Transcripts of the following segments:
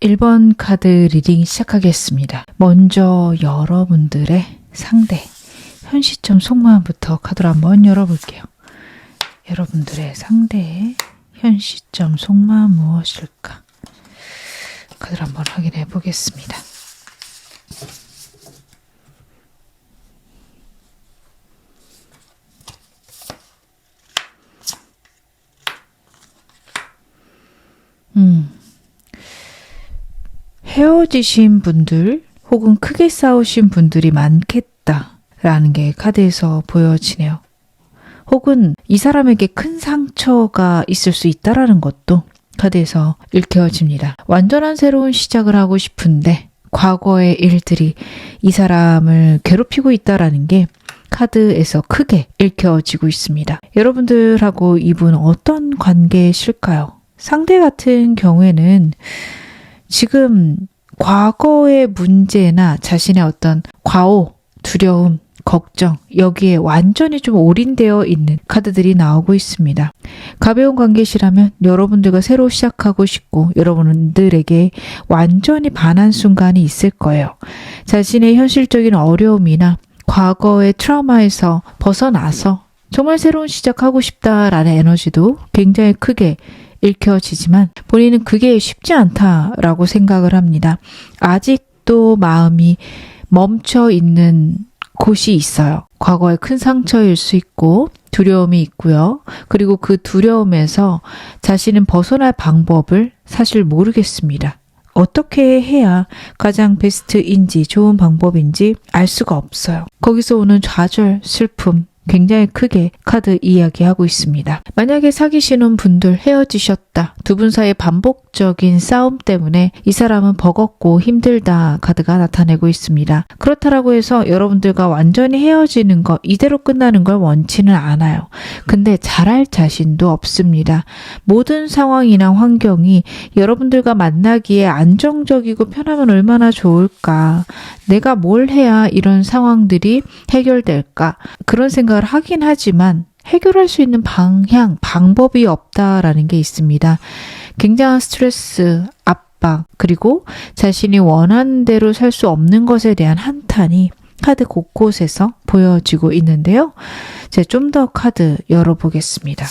1번 카드 리딩 시작하겠습니다. 먼저 여러분들의 상대, 현 시점 속마음부터 카드를 한번 열어볼게요. 여러분들의 상대의 현 시점 속마음 무엇일까? 카드를 한번 확인해 보겠습니다. 헤어지신 분들 혹은 크게 싸우신 분들이 많겠다라는 게 카드에서 보여지네요. 혹은 이 사람에게 큰 상처가 있을 수 있다라는 것도 카드에서 읽혀집니다. 완전한 새로운 시작을 하고 싶은데 과거의 일들이 이 사람을 괴롭히고 있다라는 게 카드에서 크게 읽혀지고 있습니다. 여러분들하고 이분 어떤 관계실까요? 상대 같은 경우에는 지금 과거의 문제나 자신의 어떤 과오, 두려움, 걱정, 여기에 완전히 좀 올인되어 있는 카드들이 나오고 있습니다. 가벼운 관계시라면 여러분들과 새로 시작하고 싶고 여러분들에게 완전히 반한 순간이 있을 거예요. 자신의 현실적인 어려움이나 과거의 트라우마에서 벗어나서 정말 새로운 시작하고 싶다라는 에너지도 굉장히 크게 읽혀지지만 본인은 그게 쉽지 않다라고 생각을 합니다. 아직도 마음이 멈춰 있는 곳이 있어요. 과거의 큰 상처일 수 있고 두려움이 있고요. 그리고 그 두려움에서 자신은 벗어날 방법을 사실 모르겠습니다. 어떻게 해야 가장 베스트인지 좋은 방법인지 알 수가 없어요. 거기서 오는 좌절, 슬픔 굉장히 크게 카드 이야기하고 있습니다. 만약에 사귀시는 분들 헤어지셨다. 두 분 사이의 반복적인 싸움 때문에 이 사람은 버겁고 힘들다 카드가 나타내고 있습니다. 그렇다라고 해서 여러분들과 완전히 헤어지는 거 이대로 끝나는 걸 원치는 않아요. 근데 잘할 자신도 없습니다. 모든 상황이나 환경이 여러분들과 만나기에 안정적이고 편하면 얼마나 좋을까. 내가 뭘 해야 이런 상황들이 해결될까. 그런 생각을 하긴 하지만 해결할 수 있는 방향, 방법이 없다라는 게 있습니다. 굉장한 스트레스, 압박, 그리고 자신이 원하는 대로 살 수 없는 것에 대한 한탄이 카드 곳곳에서 보여지고 있는데요. 제가 좀 더 카드 열어보겠습니다.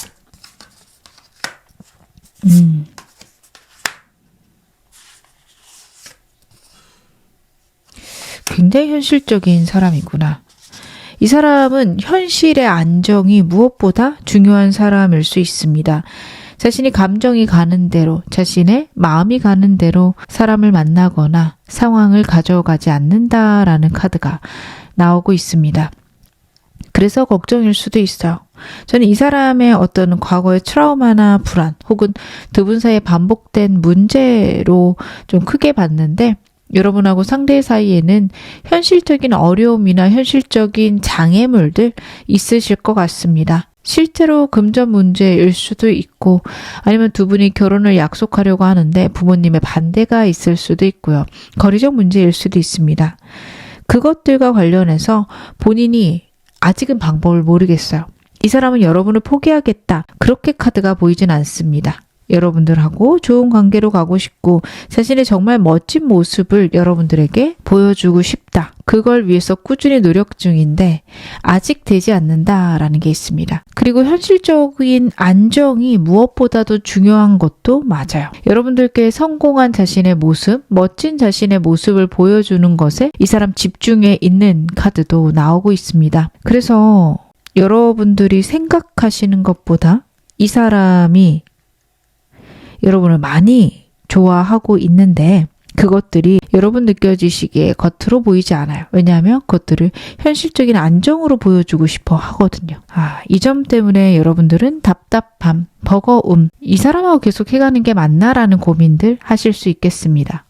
굉장히 현실적인 사람이구나. 이 사람은 현실의 안정이 무엇보다 중요한 사람일 수 있습니다. 자신이 감정이 가는 대로, 자신의 마음이 가는 대로 사람을 만나거나 상황을 가져가지 않는다라는 카드가 나오고 있습니다. 그래서 걱정일 수도 있어요. 저는 이 사람의 어떤 과거의 트라우마나 불안 혹은 두 분 사이에 반복된 문제로 좀 크게 봤는데 여러분하고 상대 사이에는 현실적인 어려움이나 현실적인 장애물들 있으실 것 같습니다. 실제로 금전 문제일 수도 있고 아니면 두 분이 결혼을 약속하려고 하는데 부모님의 반대가 있을 수도 있고요. 거리적 문제일 수도 있습니다. 그것들과 관련해서 본인이 아직은 방법을 모르겠어요. 이 사람은 여러분을 포기하겠다. 그렇게 카드가 보이진 않습니다. 여러분들하고 좋은 관계로 가고 싶고 자신의 정말 멋진 모습을 여러분들에게 보여주고 싶다. 그걸 위해서 꾸준히 노력 중인데 아직 되지 않는다라는 게 있습니다. 그리고 현실적인 안정이 무엇보다도 중요한 것도 맞아요. 여러분들께 성공한 자신의 모습, 멋진 자신의 모습을 보여주는 것에 이 사람 집중해 있는 카드도 나오고 있습니다. 그래서 여러분들이 생각하시는 것보다 이 사람이 여러분을 많이 좋아하고 있는데 그것들이 여러분 느껴지시기에 겉으로 보이지 않아요. 왜냐하면 그것들을 현실적인 안정으로 보여주고 싶어 하거든요. 이 점 때문에 여러분들은 답답함, 버거움, 이 사람하고 계속 해가는 게 맞나라는 고민들 하실 수 있겠습니다.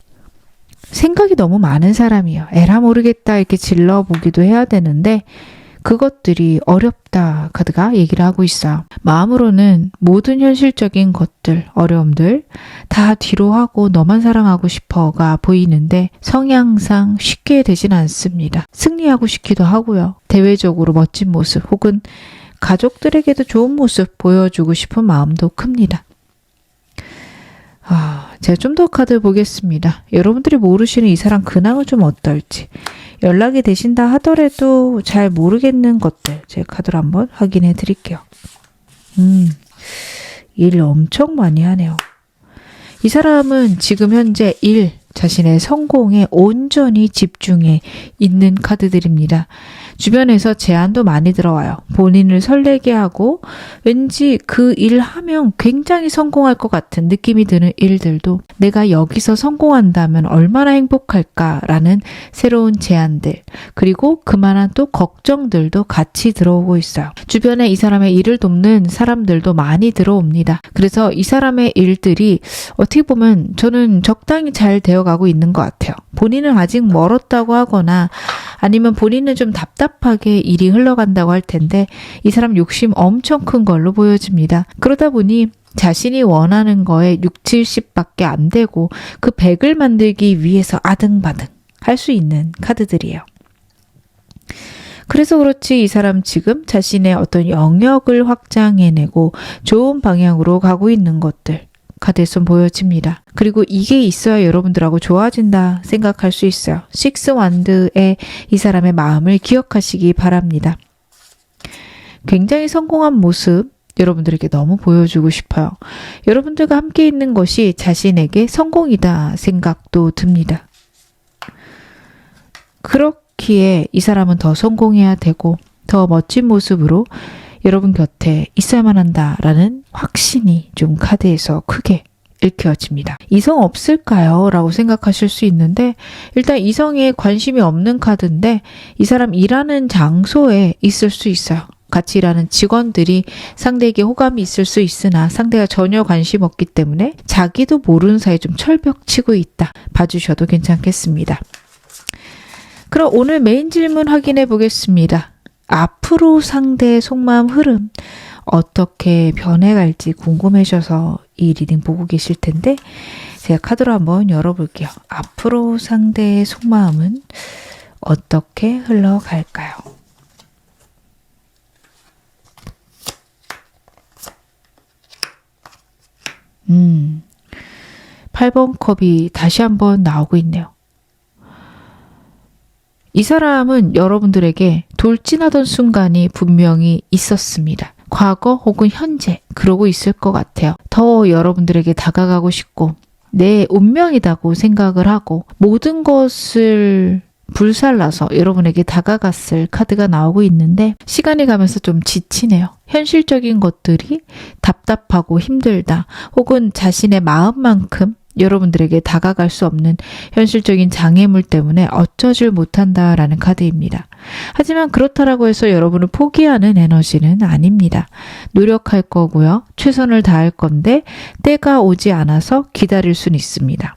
생각이 너무 많은 사람이에요. 에라 모르겠다 이렇게 질러보기도 해야 되는데 그것들이 어렵다 카드가 얘기를 하고 있어요. 마음으로는 모든 현실적인 것들, 어려움들 다 뒤로 하고 너만 사랑하고 싶어가 보이는데 성향상 쉽게 되진 않습니다. 승리하고 싶기도 하고요. 대외적으로 멋진 모습 혹은 가족들에게도 좋은 모습 보여주고 싶은 마음도 큽니다. 제가 좀 더 카드 보겠습니다. 여러분들이 모르시는 이 사람 근황은 좀 어떨지. 연락이 되신다 하더라도 잘 모르겠는 것들 제 카드로 한번 확인해 드릴게요. 일 엄청 많이 하네요. 이 사람은 지금 현재 자신의 성공에 온전히 집중해 있는 카드들입니다. 주변에서 제안도 많이 들어와요. 본인을 설레게 하고 왠지 그 일 하면 굉장히 성공할 것 같은 느낌이 드는 일들도 내가 여기서 성공한다면 얼마나 행복할까라는 새로운 제안들, 그리고 그만한 또 걱정들도 같이 들어오고 있어요. 주변에 이 사람의 일을 돕는 사람들도 많이 들어옵니다. 그래서 이 사람의 일들이 어떻게 보면 저는 적당히 잘 되어가고 있는 것 같아요. 본인은 아직 멀었다고 하거나 아니면 본인은 좀 답답하게 일이 흘러간다고 할 텐데 이 사람 욕심 엄청 큰 걸로 보여집니다. 그러다 보니 자신이 원하는 거에 6, 70밖에 안 되고 그 100을 만들기 위해서 아등바등 할 수 있는 카드들이에요. 그래서 그렇지 이 사람 지금 자신의 어떤 영역을 확장해내고 좋은 방향으로 가고 있는 것들 카드에서 보여집니다. 그리고 이게 있어야 여러분들하고 좋아진다 생각할 수 있어요. 식스 완드의 이 사람의 마음을 기억하시기 바랍니다. 굉장히 성공한 모습 여러분들에게 너무 보여주고 싶어요. 여러분들과 함께 있는 것이 자신에게 성공이다 생각도 듭니다. 그렇기에 이 사람은 더 성공해야 되고 더 멋진 모습으로 여러분 곁에 있어야만 한다라는 확신이 좀 카드에서 크게 읽혀집니다. 이성 없을까요? 라고 생각하실 수 있는데 일단 이성에 관심이 없는 카드인데 이 사람 일하는 장소에 있을 수 있어요. 같이 일하는 직원들이 상대에게 호감이 있을 수 있으나 상대가 전혀 관심 없기 때문에 자기도 모르는 사이에 좀 철벽치고 있다. 봐주셔도 괜찮겠습니다. 그럼 오늘 메인 질문 확인해 보겠습니다. 앞으로 상대의 속마음 흐름 어떻게 변해갈지 궁금해져서 이 리딩 보고 계실 텐데 제가 카드로 한번 열어볼게요. 앞으로 상대의 속마음은 어떻게 흘러갈까요? 8번 컵이 다시 한번 나오고 있네요. 이 사람은 여러분들에게 돌진하던 순간이 분명히 있었습니다. 과거 혹은 현재 그러고 있을 것 같아요. 더 여러분들에게 다가가고 싶고 내 운명이라고 생각을 하고 모든 것을 불살라서 여러분에게 다가갔을 카드가 나오고 있는데 시간이 가면서 좀 지치네요. 현실적인 것들이 답답하고 힘들다 혹은 자신의 마음만큼 여러분들에게 다가갈 수 없는 현실적인 장애물 때문에 어쩌질 못한다라는 카드입니다. 하지만 그렇다라고 해서 여러분을 포기하는 에너지는 아닙니다. 노력할 거고요. 최선을 다할 건데 때가 오지 않아서 기다릴 수는 있습니다.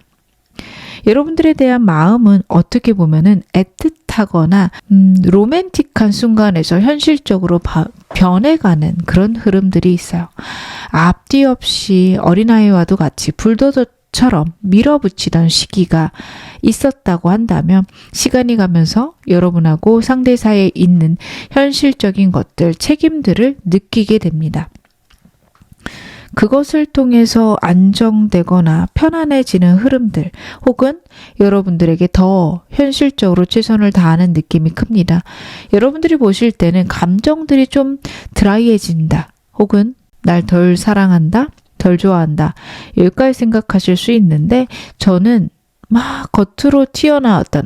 여러분들에 대한 마음은 어떻게 보면은 애틋하거나 로맨틱한 순간에서 현실적으로 변해가는 그런 흐름들이 있어요. 앞뒤 없이 어린아이와도 같이 불도저처럼 밀어붙이던 시기가 있었다고 한다면 시간이 가면서 여러분하고 상대 사이에 있는 현실적인 것들, 책임들을 느끼게 됩니다. 그것을 통해서 안정되거나 편안해지는 흐름들 혹은 여러분들에게 더 현실적으로 최선을 다하는 느낌이 큽니다. 여러분들이 보실 때는 감정들이 좀 드라이해진다 혹은 날 덜 사랑한다, 덜 좋아한다 여기까지 생각하실 수 있는데 저는 막 겉으로 튀어나왔던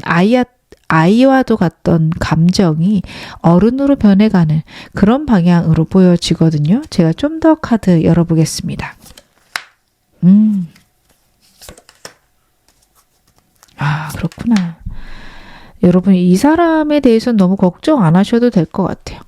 아이와도 같던 감정이 어른으로 변해가는 그런 방향으로 보여지거든요. 제가 좀 더 카드 열어보겠습니다. 그렇구나. 여러분 이 사람에 대해서는 너무 걱정 안 하셔도 될 것 같아요.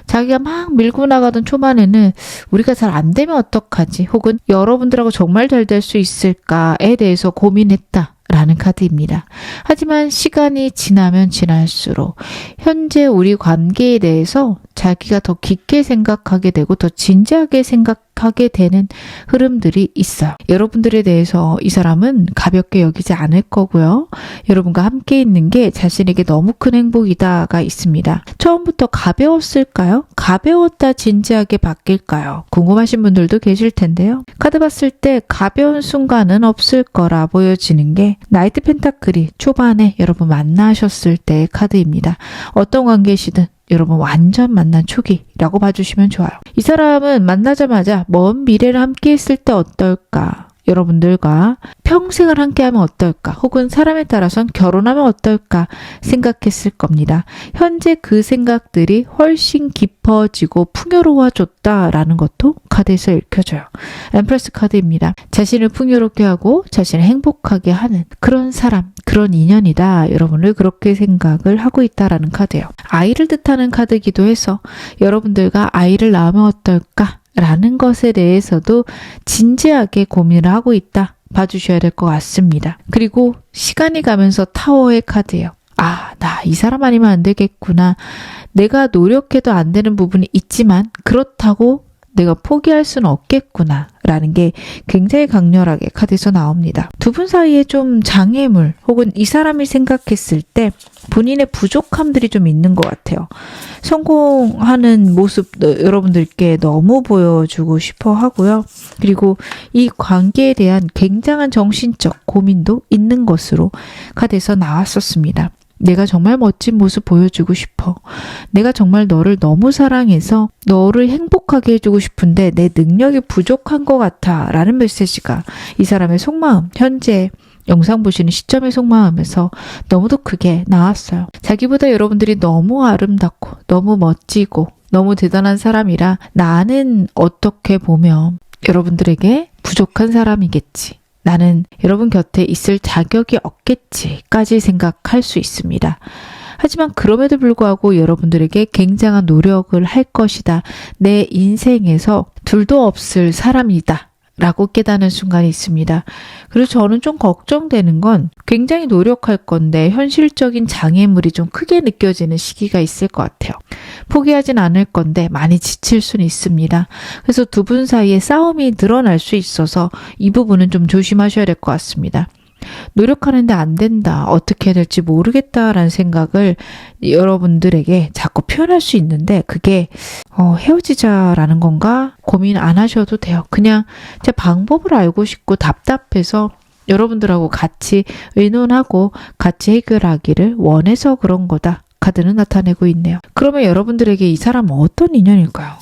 자기가 막 밀고 나가던 초반에는 우리가 잘 안 되면 어떡하지? 혹은 여러분들하고 정말 잘 될 수 있을까에 대해서 고민했다. 라는 카드입니다. 하지만 시간이 지나면 지날수록 현재 우리 관계에 대해서 자기가 더 깊게 생각하게 되고 더 진지하게 생각하게 되는 흐름들이 있어요. 여러분들에 대해서 이 사람은 가볍게 여기지 않을 거고요. 여러분과 함께 있는 게 자신에게 너무 큰 행복이다가 있습니다. 처음부터 가벼웠을까요? 가벼웠다 진지하게 바뀔까요? 궁금하신 분들도 계실 텐데요. 카드 봤을 때 가벼운 순간은 없을 거라 보여지는 게 나이트 펜타클이 초반에 여러분 만나셨을 때의 카드입니다. 어떤 관계시든 여러분 완전 만난 초기라고 봐주시면 좋아요. 이 사람은 만나자마자 먼 미래를 함께 했을 때 어떨까? 여러분들과 평생을 함께하면 어떨까? 혹은 사람에 따라선 결혼하면 어떨까? 생각했을 겁니다. 현재 그 생각들이 훨씬 깊어지고 풍요로워졌다라는 것도 카드에서 읽혀져요. 엠프레스 카드입니다. 자신을 풍요롭게 하고 자신을 행복하게 하는 그런 사람, 그런 인연이다. 여러분을 그렇게 생각을 하고 있다라는 카드예요. 아이를 뜻하는 카드이기도 해서 여러분들과 아이를 낳으면 어떨까? 라는 것에 대해서도 진지하게 고민을 하고 있다 봐주셔야 될 것 같습니다. 그리고 시간이 가면서 타워의 카드예요. 아, 나 이 사람 아니면 안 되겠구나. 내가 노력해도 안 되는 부분이 있지만 그렇다고 내가 포기할 수는 없겠구나 라는 게 굉장히 강렬하게 카드에서 나옵니다. 두 분 사이에 좀 장애물 혹은 이 사람이 생각했을 때 본인의 부족함들이 좀 있는 것 같아요. 성공하는 모습 여러분들께 너무 보여주고 싶어 하고요. 그리고 이 관계에 대한 굉장한 정신적 고민도 있는 것으로 카드에서 나왔었습니다. 내가 정말 멋진 모습 보여주고 싶어. 내가 정말 너를 너무 사랑해서 너를 행복하게 해주고 싶은데 내 능력이 부족한 것 같아 라는 메시지가 이 사람의 속마음, 현재 영상 보시는 시점의 속마음에서 너무도 크게 나왔어요. 자기보다 여러분들이 너무 아름답고 너무 멋지고 너무 대단한 사람이라 나는 어떻게 보면 여러분들에게 부족한 사람이겠지. 나는 여러분 곁에 있을 자격이 없겠지까지 생각할 수 있습니다. 하지만 그럼에도 불구하고 여러분들에게 굉장한 노력을 할 것이다. 내 인생에서 둘도 없을 사람이다. 라고 깨닫는 순간이 있습니다. 그리고 저는 좀 걱정되는 건 굉장히 노력할 건데 현실적인 장애물이 좀 크게 느껴지는 시기가 있을 것 같아요. 포기하진 않을 건데 많이 지칠 수는 있습니다. 그래서 두 분 사이에 싸움이 늘어날 수 있어서 이 부분은 좀 조심하셔야 될 것 같습니다. 노력하는데 안 된다, 어떻게 해야 될지 모르겠다라는 생각을 여러분들에게 자꾸 표현할 수 있는데 그게 헤어지자라는 건가? 고민 안 하셔도 돼요. 그냥 제 방법을 알고 싶고 답답해서 여러분들하고 같이 의논하고 같이 해결하기를 원해서 그런 거다. 카드는 나타내고 있네요. 그러면 여러분들에게 이 사람은 어떤 인연일까요?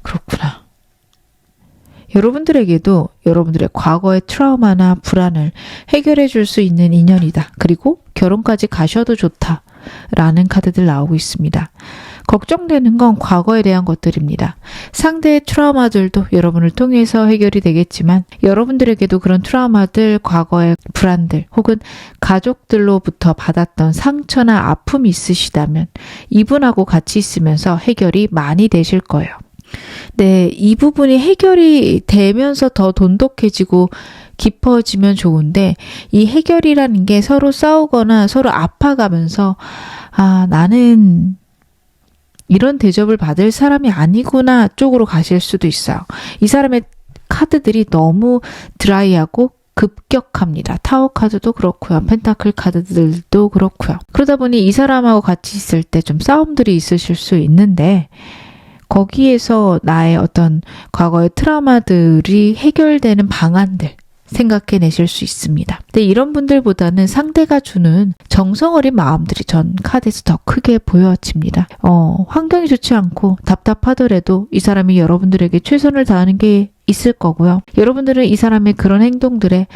그렇구나. 여러분들에게도 여러분들의 과거의 트라우마나 불안을 해결해 줄 수 있는 인연이다. 그리고 결혼까지 가셔도 좋다. 라는 카드들 나오고 있습니다. 걱정되는 건 과거에 대한 것들입니다. 상대의 트라우마들도 여러분을 통해서 해결이 되겠지만 여러분들에게도 그런 트라우마들, 과거의 불안들 혹은 가족들로부터 받았던 상처나 아픔이 있으시다면 이분하고 같이 있으면서 해결이 많이 되실 거예요. 네, 이 부분이 해결이 되면서 더 돈독해지고 깊어지면 좋은데 이 해결이라는 게 서로 싸우거나 서로 아파가면서 나는 이런 대접을 받을 사람이 아니구나 쪽으로 가실 수도 있어요. 이 사람의 카드들이 너무 드라이하고 급격합니다. 타워 카드도 그렇고요. 펜타클 카드들도 그렇고요. 그러다 보니 이 사람하고 같이 있을 때 좀 싸움들이 있으실 수 있는데 거기에서 나의 어떤 과거의 트라우마들이 해결되는 방안들 생각해내실 수 있습니다. 근데 이런 분들보다는 상대가 주는 정성 어린 마음들이 전 카드에서 더 크게 보여집니다. 환경이 좋지 않고 답답하더라도 이 사람이 여러분들에게 최선을 다하는 게 있을 거고요. 여러분들은 이 사람의 그런 행동들에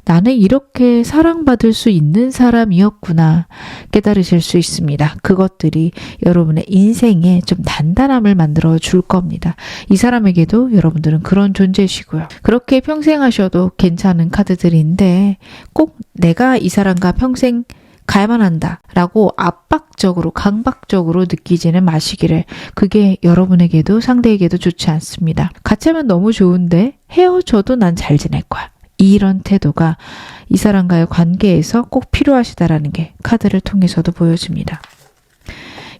나는 이렇게 사랑받을 수 있는 사람이었구나 깨달으실 수 있습니다. 그것들이 여러분의 인생에 좀 단단함을 만들어 줄 겁니다. 이 사람에게도 여러분들은 그런 존재시고요. 그렇게 평생 하셔도 괜찮은 카드들인데 꼭 내가 이 사람과 평생 가야만 한다 라고 압박적으로 강박적으로 느끼지는 마시기를. 그게 여러분에게도 상대에게도 좋지 않습니다. 같이 하면 너무 좋은데 헤어져도 난 잘 지낼 거야. 이런 태도가 이 사람과의 관계에서 꼭 필요하시다라는 게 카드를 통해서도 보여집니다.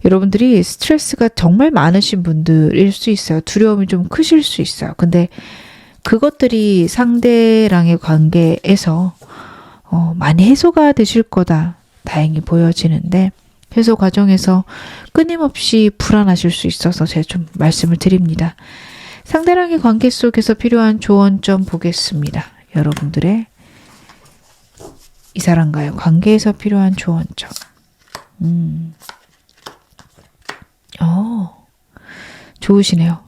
여러분들이 스트레스가 정말 많으신 분들일 수 있어요. 두려움이 좀 크실 수 있어요. 근데 그것들이 상대랑의 관계에서 많이 해소가 되실 거다. 다행히 보여지는데 해소 과정에서 끊임없이 불안하실 수 있어서 제가 좀 말씀을 드립니다. 상대랑의 관계 속에서 필요한 조언 좀 보겠습니다. 여러분들의 이 사람과의 관계에서 필요한 조언 좀. 좋으시네요.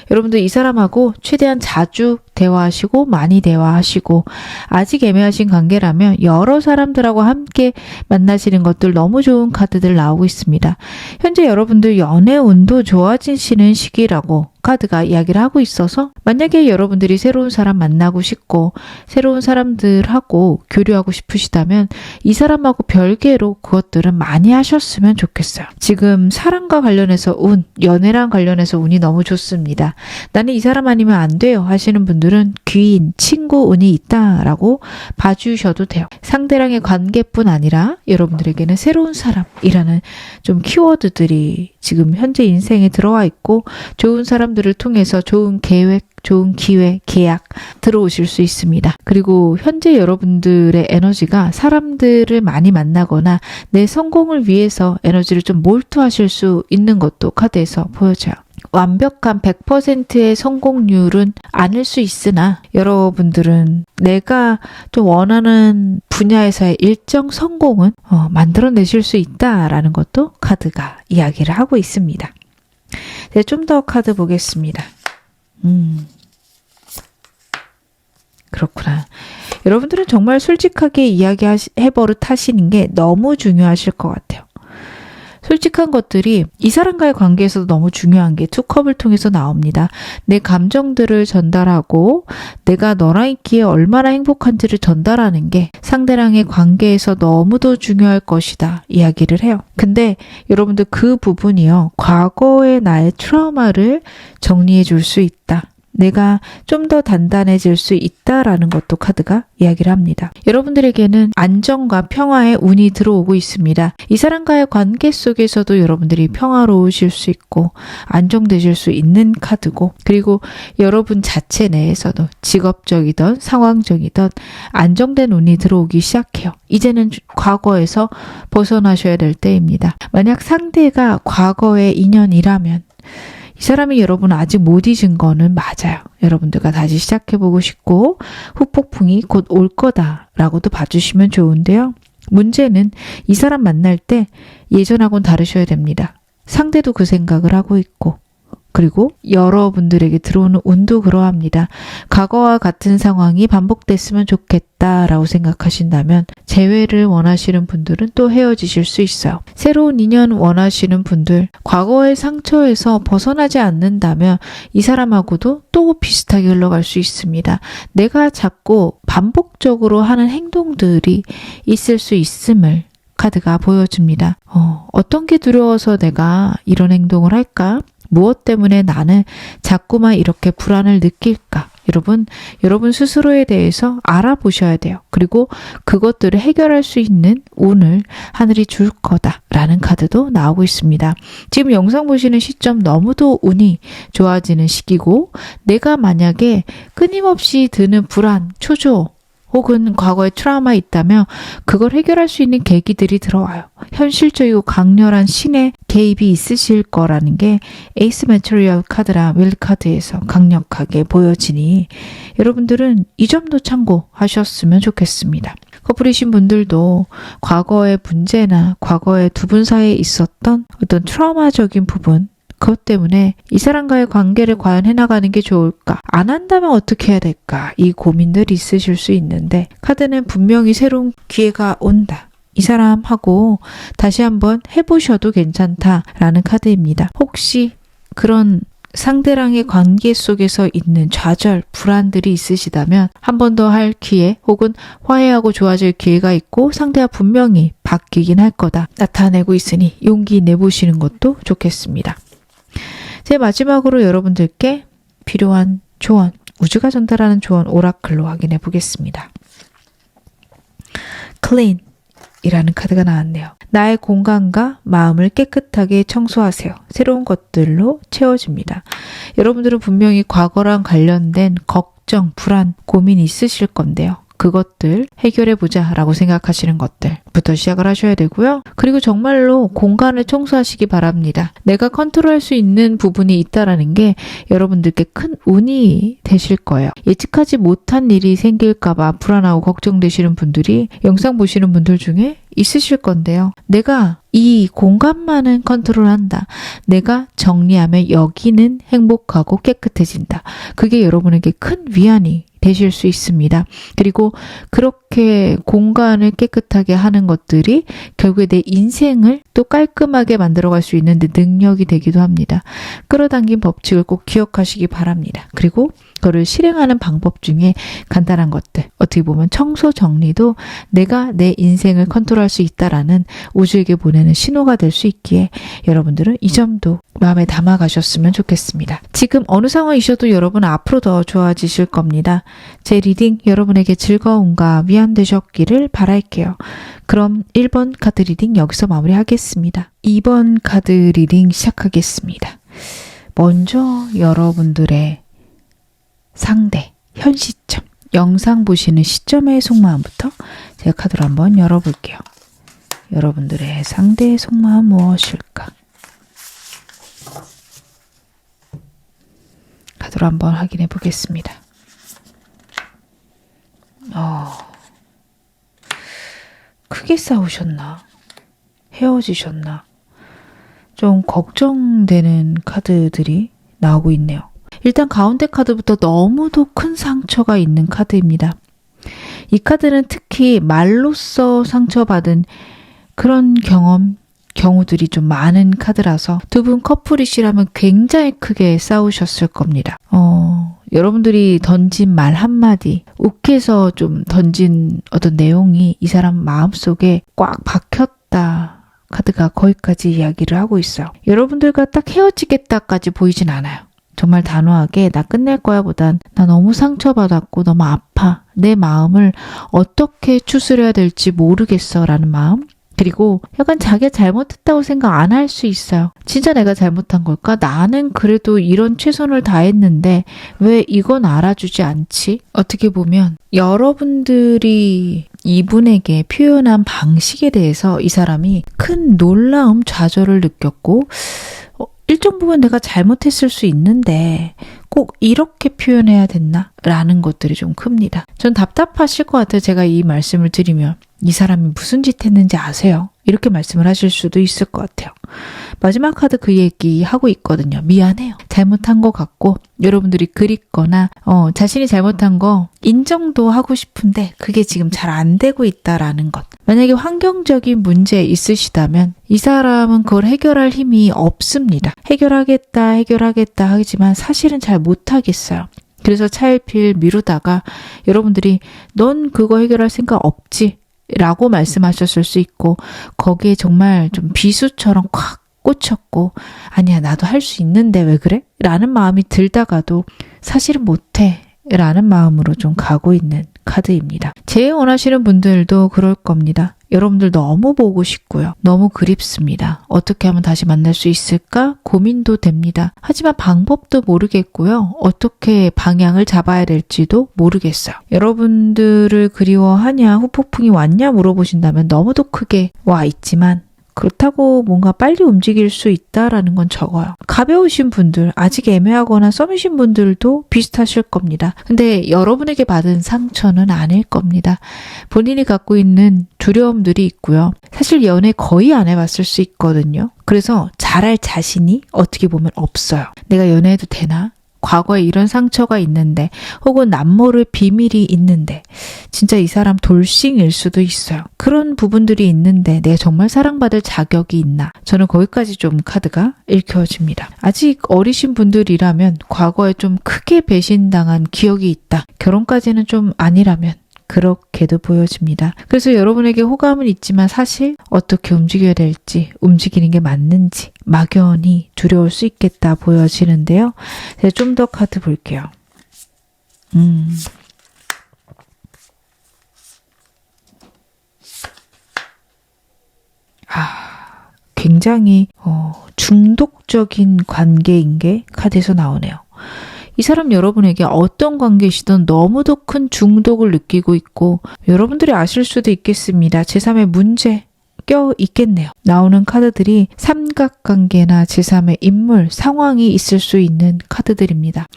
여러분들 이 사람하고 최대한 자주 대화하시고 많이 대화하시고 아직 애매하신 관계라면 여러 사람들하고 함께 만나시는 것들 너무 좋은 카드들 나오고 있습니다. 현재 여러분들 연애 운도 좋아지시는 시기라고 카드가 이야기를 하고 있어서 만약에 여러분들이 새로운 사람 만나고 싶고 새로운 사람들하고 교류하고 싶으시다면 이 사람하고 별개로 그것들은 많이 하셨으면 좋겠어요. 지금 사랑과 관련해서 운, 연애랑 관련해서 운이 너무 좋습니다. 나는 이 사람 아니면 안 돼요 하시는 분들은 귀인, 친구 운이 있다라고 봐주셔도 돼요. 상대랑의 관계뿐 아니라 여러분들에게는 새로운 사람이라는 좀 키워드들이 지금 현재 인생에 들어와 있고 좋은 사람들을 통해서 좋은 계획, 좋은 기회, 계약 들어오실 수 있습니다. 그리고 현재 여러분들의 에너지가 사람들을 많이 만나거나 내 성공을 위해서 에너지를 좀 몰두하실 수 있는 것도 카드에서 보여져요. 완벽한 100%의 성공률은 아닐 수 있으나 여러분들은 내가 좀 원하는 분야에서의 일정 성공은 만들어내실 수 있다라는 것도 카드가 이야기를 하고 있습니다. 네, 좀 더 카드 보겠습니다. 그렇구나. 여러분들은 정말 솔직하게 이야기해버릇 하시는 게 너무 중요하실 것 같아요. 솔직한 것들이 이 사람과의 관계에서도 너무 중요한 게 투컵을 통해서 나옵니다. 내 감정들을 전달하고 내가 너랑 있기에 얼마나 행복한지를 전달하는 게 상대랑의 관계에서 너무도 중요할 것이다 이야기를 해요. 근데 여러분들 그 부분이요. 과거의 나의 트라우마를 정리해 줄 수 있다. 내가 좀 더 단단해질 수 있다라는 것도 카드가 이야기를 합니다. 여러분들에게는 안정과 평화의 운이 들어오고 있습니다. 이 사람과의 관계 속에서도 여러분들이 평화로우실 수 있고 안정되실 수 있는 카드고 그리고 여러분 자체 내에서도 직업적이든 상황적이든 안정된 운이 들어오기 시작해요. 이제는 과거에서 벗어나셔야 될 때입니다. 만약 상대가 과거의 인연이라면 이 사람이 여러분 아직 못 잊은 거는 맞아요. 여러분들과 다시 시작해보고 싶고 후폭풍이 곧 올 거다라고도 봐주시면 좋은데요. 문제는 이 사람 만날 때 예전하고는 다르셔야 됩니다. 상대도 그 생각을 하고 있고 그리고 여러분들에게 들어오는 운도 그러합니다. 과거와 같은 상황이 반복됐으면 좋겠다라고 생각하신다면 재회를 원하시는 분들은 또 헤어지실 수 있어요. 새로운 인연 원하시는 분들, 과거의 상처에서 벗어나지 않는다면 이 사람하고도 또 비슷하게 흘러갈 수 있습니다. 내가 자꾸 반복적으로 하는 행동들이 있을 수 있음을 카드가 보여줍니다. 어떤 게 두려워서 내가 이런 행동을 할까? 무엇 때문에 나는 자꾸만 이렇게 불안을 느낄까? 여러분 스스로에 대해서 알아보셔야 돼요. 그리고 그것들을 해결할 수 있는 운을 하늘이 줄 거다라는 카드도 나오고 있습니다. 지금 영상 보시는 시점 너무도 운이 좋아지는 시기고 내가 만약에 끊임없이 드는 불안, 초조 혹은 과거에 트라우마 있다면 그걸 해결할 수 있는 계기들이 들어와요. 현실적이고 강렬한 신의 개입이 있으실 거라는 게 에이스 매트리얼 카드랑 윌 카드에서 강력하게 보여지니 여러분들은 이 점도 참고하셨으면 좋겠습니다. 커플이신 분들도 과거의 문제나 과거의 두 분 사이에 있었던 어떤 트라우마적인 부분 그것 때문에 이 사람과의 관계를 과연 해나가는 게 좋을까? 안 한다면 어떻게 해야 될까? 이 고민들이 있으실 수 있는데 카드는 분명히 새로운 기회가 온다. 이 사람하고 다시 한번 해보셔도 괜찮다라는 카드입니다. 혹시 그런 상대랑의 관계 속에서 있는 좌절, 불안들이 있으시다면 한 번 더 할 기회 혹은 화해하고 좋아질 기회가 있고 상대가 분명히 바뀌긴 할 거다. 나타내고 있으니 용기 내보시는 것도 좋겠습니다. 제 마지막으로 여러분들께 필요한 조언, 우주가 전달하는 조언 오라클로 확인해 보겠습니다. clean 이라는 카드가 나왔네요. 나의 공간과 마음을 깨끗하게 청소하세요. 새로운 것들로 채워집니다. 여러분들은 분명히 과거랑 관련된 걱정, 불안, 고민이 있으실 건데요. 그것들 해결해보자 라고 생각하시는 것들부터 시작을 하셔야 되고요. 그리고 정말로 공간을 청소하시기 바랍니다. 내가 컨트롤할 수 있는 부분이 있다라는 게 여러분들께 큰 운이 되실 거예요. 예측하지 못한 일이 생길까봐 불안하고 걱정되시는 분들이 영상 보시는 분들 중에 있으실 건데요. 내가 이 공간만은 컨트롤한다. 내가 정리하면 여기는 행복하고 깨끗해진다. 그게 여러분에게 큰 위안이 되실 수 있습니다. 그리고 그렇게 공간을 깨끗하게 하는 것들이 결국에 내 인생을 또 깔끔하게 만들어갈 수 있는 능력이 되기도 합니다. 끌어당긴 법칙을 꼭 기억하시기 바랍니다. 그리고 그거를 실행하는 방법 중에 간단한 것들, 어떻게 보면 청소 정리도 내가 내 인생을 컨트롤할 수 있다라는 우주에게 보내는 신호가 될 수 있기에 여러분들은 이 점도 마음에 담아 가셨으면 좋겠습니다. 지금 어느 상황이셔도 여러분은 앞으로 더 좋아지실 겁니다. 제 리딩 여러분에게 즐거움과 위안 되셨기를 바랄게요. 그럼 1번 카드 리딩 여기서 마무리하겠습니다. 2번 카드 리딩 시작하겠습니다. 먼저 여러분들의 상대, 현 시점, 영상 보시는 시점의 속마음부터 제가 카드를 한번 열어볼게요. 여러분들의 상대의 속마음 무엇일까? 카드로 한번 확인해 보겠습니다. 크게 싸우셨나? 헤어지셨나? 좀 걱정되는 카드들이 나오고 있네요. 일단 가운데 카드부터 너무도 큰 상처가 있는 카드입니다. 이 카드는 특히 말로써 상처받은 그런 경우들이 좀 많은 카드라서 두 분 커플이시라면 굉장히 크게 싸우셨을 겁니다. 여러분들이 던진 말 한마디, 욱해서 좀 던진 어떤 내용이 이 사람 마음속에 꽉 박혔다. 카드가 거기까지 이야기를 하고 있어요. 여러분들과 딱 헤어지겠다까지 보이진 않아요. 정말 단호하게 나 끝낼 거야 보단 나 너무 상처받았고 너무 아파. 내 마음을 어떻게 추스려야 될지 모르겠어 라는 마음. 그리고 약간 자기가 잘못했다고 생각 안 할 수 있어요. 진짜 내가 잘못한 걸까? 나는 그래도 이런 최선을 다했는데 왜 이건 알아주지 않지? 어떻게 보면 여러분들이 이분에게 표현한 방식에 대해서 이 사람이 큰 놀라움, 좌절을 느꼈고 일정 부분 내가 잘못했을 수 있는데 꼭 이렇게 표현해야 됐나? 라는 것들이 좀 큽니다. 전 답답하실 것 같아요. 제가 이 말씀을 드리면. 이 사람이 무슨 짓 했는지 아세요? 이렇게 말씀을 하실 수도 있을 것 같아요. 마지막 카드 그 얘기 하고 있거든요. 미안해요. 잘못한 것 같고 여러분들이 그립거나 자신이 잘못한 거 인정도 하고 싶은데 그게 지금 잘 안 되고 있다라는 것. 만약에 환경적인 문제 있으시다면 이 사람은 그걸 해결할 힘이 없습니다. 해결하겠다 하지만 사실은 잘 못하겠어요. 그래서 차일피일 미루다가 여러분들이 넌 그거 해결할 생각 없지? 라고 말씀하셨을 수 있고 거기에 정말 좀 비수처럼 콱 꽂혔고 아니야 나도 할 수 있는데 왜 그래? 라는 마음이 들다가도 사실은 못해 라는 마음으로 좀 가고 있는 카드입니다. 제일 원하시는 분들도 그럴 겁니다. 여러분들 너무 보고 싶고요. 너무 그립습니다. 어떻게 하면 다시 만날 수 있을까? 고민도 됩니다. 하지만 방법도 모르겠고요. 어떻게 방향을 잡아야 될지도 모르겠어요. 여러분들을 그리워하냐, 후폭풍이 왔냐 물어보신다면 너무도 크게 와 있지만 그렇다고 뭔가 빨리 움직일 수 있다라는 건 적어요. 가벼우신 분들, 아직 애매하거나 썸이신 분들도 비슷하실 겁니다. 근데 여러분에게 받은 상처는 아닐 겁니다. 본인이 갖고 있는 두려움들이 있고요. 사실 연애 거의 안 해봤을 수 있거든요. 그래서 잘할 자신이 어떻게 보면 없어요. 내가 연애해도 되나? 과거에 이런 상처가 있는데 혹은 남모를 비밀이 있는데 진짜 이 사람 돌싱일 수도 있어요. 그런 부분들이 있는데 내가 정말 사랑받을 자격이 있나? 저는 거기까지 좀 카드가 읽혀집니다. 아직 어리신 분들이라면 과거에 좀 크게 배신당한 기억이 있다. 결혼까지는 좀 아니라면 그렇게도 보여집니다. 그래서 여러분에게 호감은 있지만 사실 어떻게 움직여야 될지, 움직이는 게 맞는지 막연히 두려울 수 있겠다 보여지는데요. 제가 좀 더 카드 볼게요. 굉장히 중독적인 관계인 게 카드에서 나오네요. 이 사람 여러분에게 어떤 관계시든 너무도 큰 중독을 느끼고 있고 여러분들이 아실 수도 있겠습니다. 제3의 문제 껴 있겠네요. 나오는 카드들이 삼각관계나 제3의 인물, 상황이 있을 수 있는 카드들입니다.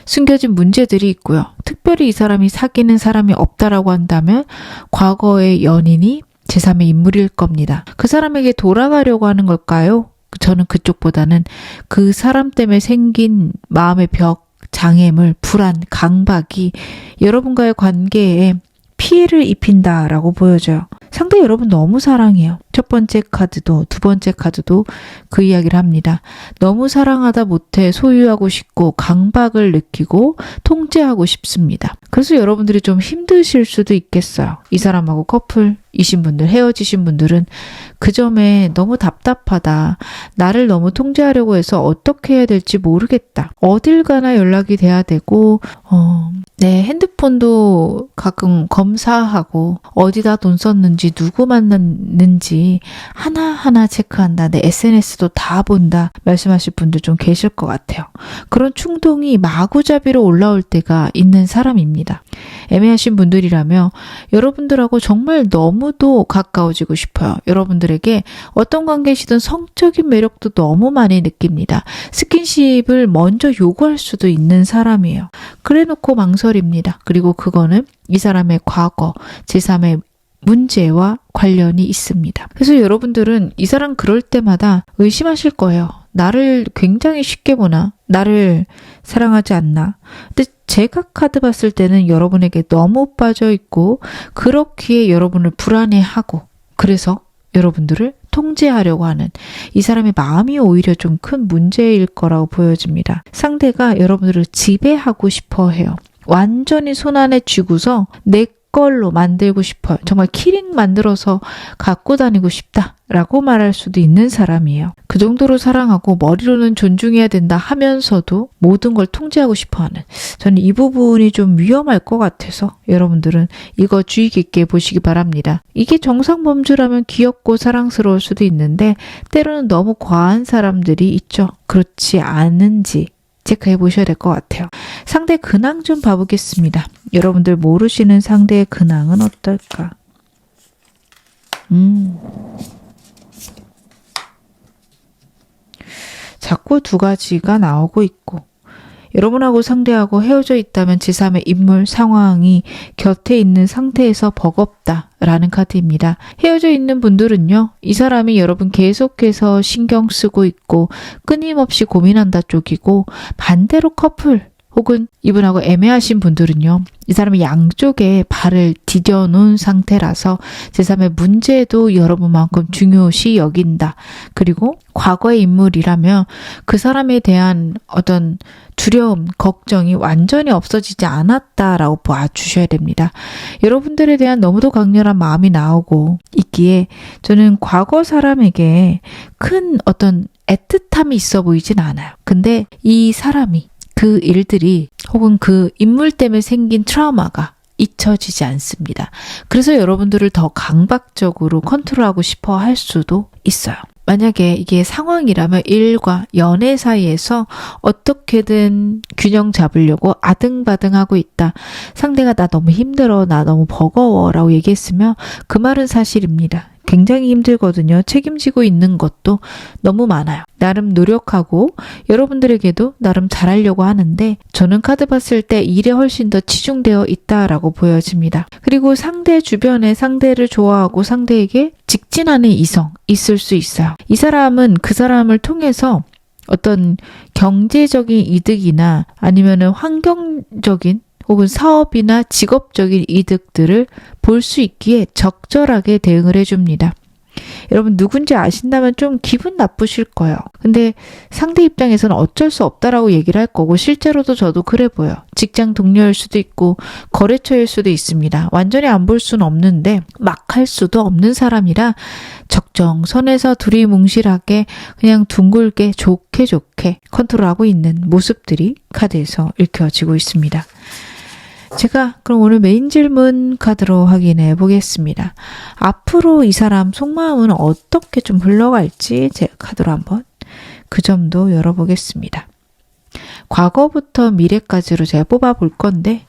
숨겨진 문제들이 있고요. 특별히 이 사람이 사귀는 사람이 없다라고 한다면 과거의 연인이 제3의 인물일 겁니다. 그 사람에게 돌아가려고 하는 걸까요? 저는 그쪽보다는 그 사람 때문에 생긴 마음의 벽, 장애물, 불안, 강박이 여러분과의 관계에 피해를 입힌다라고 보여져요. 상대 여러분 너무 사랑해요. 첫 번째 카드도 두 번째 카드도 그 이야기를 합니다. 너무 사랑하다 못해 소유하고 싶고 강박을 느끼고 통제하고 싶습니다. 그래서 여러분들이 좀 힘드실 수도 있겠어요. 이 사람하고 커플이신 분들, 헤어지신 분들은 그 점에 너무 답답하다. 나를 너무 통제하려고 해서 어떻게 해야 될지 모르겠다. 어딜 가나 연락이 돼야 되고 내 핸드폰도 가끔 검사하고 어디다 돈 썼는지 누구 만났는지 하나하나 체크한다. 내 SNS도 다 본다. 말씀하실 분들 좀 계실 것 같아요. 그런 충동이 마구잡이로 올라올 때가 있는 사람입니다. 애매하신 분들이라면 여러분들하고 정말 너무도 가까워지고 싶어요. 여러분들에게 어떤 관계시든 성적인 매력도 너무 많이 느낍니다. 스킨십을 먼저 요구할 수도 있는 사람이에요. 그래놓고 망설입니다. 그리고 그거는 이 사람의 과거, 제3의 문제와 관련이 있습니다. 그래서 여러분들은 이 사람 그럴 때마다 의심하실 거예요. 나를 굉장히 쉽게 보나? 나를 사랑하지 않나? 근데 제가 카드 봤을 때는 여러분에게 너무 빠져 있고 그렇기에 여러분을 불안해하고 그래서 여러분들을 통제하려고 하는 이 사람의 마음이 오히려 좀 큰 문제일 거라고 보여집니다. 상대가 여러분들을 지배하고 싶어 해요. 완전히 손안에 쥐고서 내 걸로 만들고 싶어요. 정말 키링 만들어서 갖고 다니고 싶다라고 말할 수도 있는 사람이에요. 그 정도로 사랑하고 머리로는 존중해야 된다 하면서도 모든 걸 통제하고 싶어하는, 저는 이 부분이 좀 위험할 것 같아서 여러분들은 이거 주의 깊게 보시기 바랍니다. 이게 정상범주라면 귀엽고 사랑스러울 수도 있는데 때로는 너무 과한 사람들이 있죠. 그렇지 않은지 체크해 보셔야 될 것 같아요. 상대 근황 좀 봐보겠습니다. 여러분들 모르시는 상대의 근황은 어떨까? 자꾸 두 가지가 나오고 있고, 여러분하고 상대하고 헤어져 있다면 제3의 인물 상황이 곁에 있는 상태에서 버겁다라는 카드입니다. 헤어져 있는 분들은요, 이 사람이 여러분 계속해서 신경 쓰고 있고 끊임없이 고민한다 쪽이고, 반대로 커플 혹은 이분하고 애매하신 분들은요, 이 사람이 양쪽에 발을 디뎌 놓은 상태라서 제3의 문제도 여러분만큼 중요시 여긴다. 그리고 과거의 인물이라면 그 사람에 대한 어떤 두려움, 걱정이 완전히 없어지지 않았다라고 봐주셔야 됩니다. 여러분들에 대한 너무도 강렬한 마음이 나오고 있기에 저는 과거 사람에게 큰 어떤 애틋함이 있어 보이진 않아요. 근데 이 사람이, 그 일들이 혹은 그 인물 때문에 생긴 트라우마가 잊혀지지 않습니다. 그래서 여러분들을 더 강박적으로 컨트롤하고 싶어 할 수도 있어요. 만약에 이게 상황이라면 일과 연애 사이에서 어떻게든 균형 잡으려고 아등바등하고 있다. 상대가 나 너무 힘들어, 나 너무 버거워 라고 얘기했으면 그 말은 사실입니다. 굉장히 힘들거든요. 책임지고 있는 것도 너무 많아요. 나름 노력하고 여러분들에게도 나름 잘하려고 하는데 저는 카드 봤을 때 일에 훨씬 더 치중되어 있다라고 보여집니다. 그리고 상대 주변에 상대를 좋아하고 상대에게 직진하는 이성 있을 수 있어요. 이 사람은 그 사람을 통해서 어떤 경제적인 이득이나 아니면은 환경적인 혹은 사업이나 직업적인 이득들을 볼 수 있기에 적절하게 대응을 해줍니다. 여러분 누군지 아신다면 좀 기분 나쁘실 거예요. 근데 상대 입장에서는 어쩔 수 없다라고 얘기를 할 거고, 실제로도 저도 그래 보여. 직장 동료일 수도 있고 거래처일 수도 있습니다. 완전히 안 볼 수는 없는데 막 할 수도 없는 사람이라 적정선에서 두리뭉실하게 그냥 둥글게 좋게 컨트롤하고 있는 모습들이 카드에서 읽혀지고 있습니다. 제가 그럼 오늘 메인 질문 카드로 확인해 보겠습니다. 앞으로 이 사람 속마음은 어떻게 좀 흘러갈지 제 카드로 한번 그 점도 열어보겠습니다. 과거부터 미래까지로 제가 뽑아볼 건데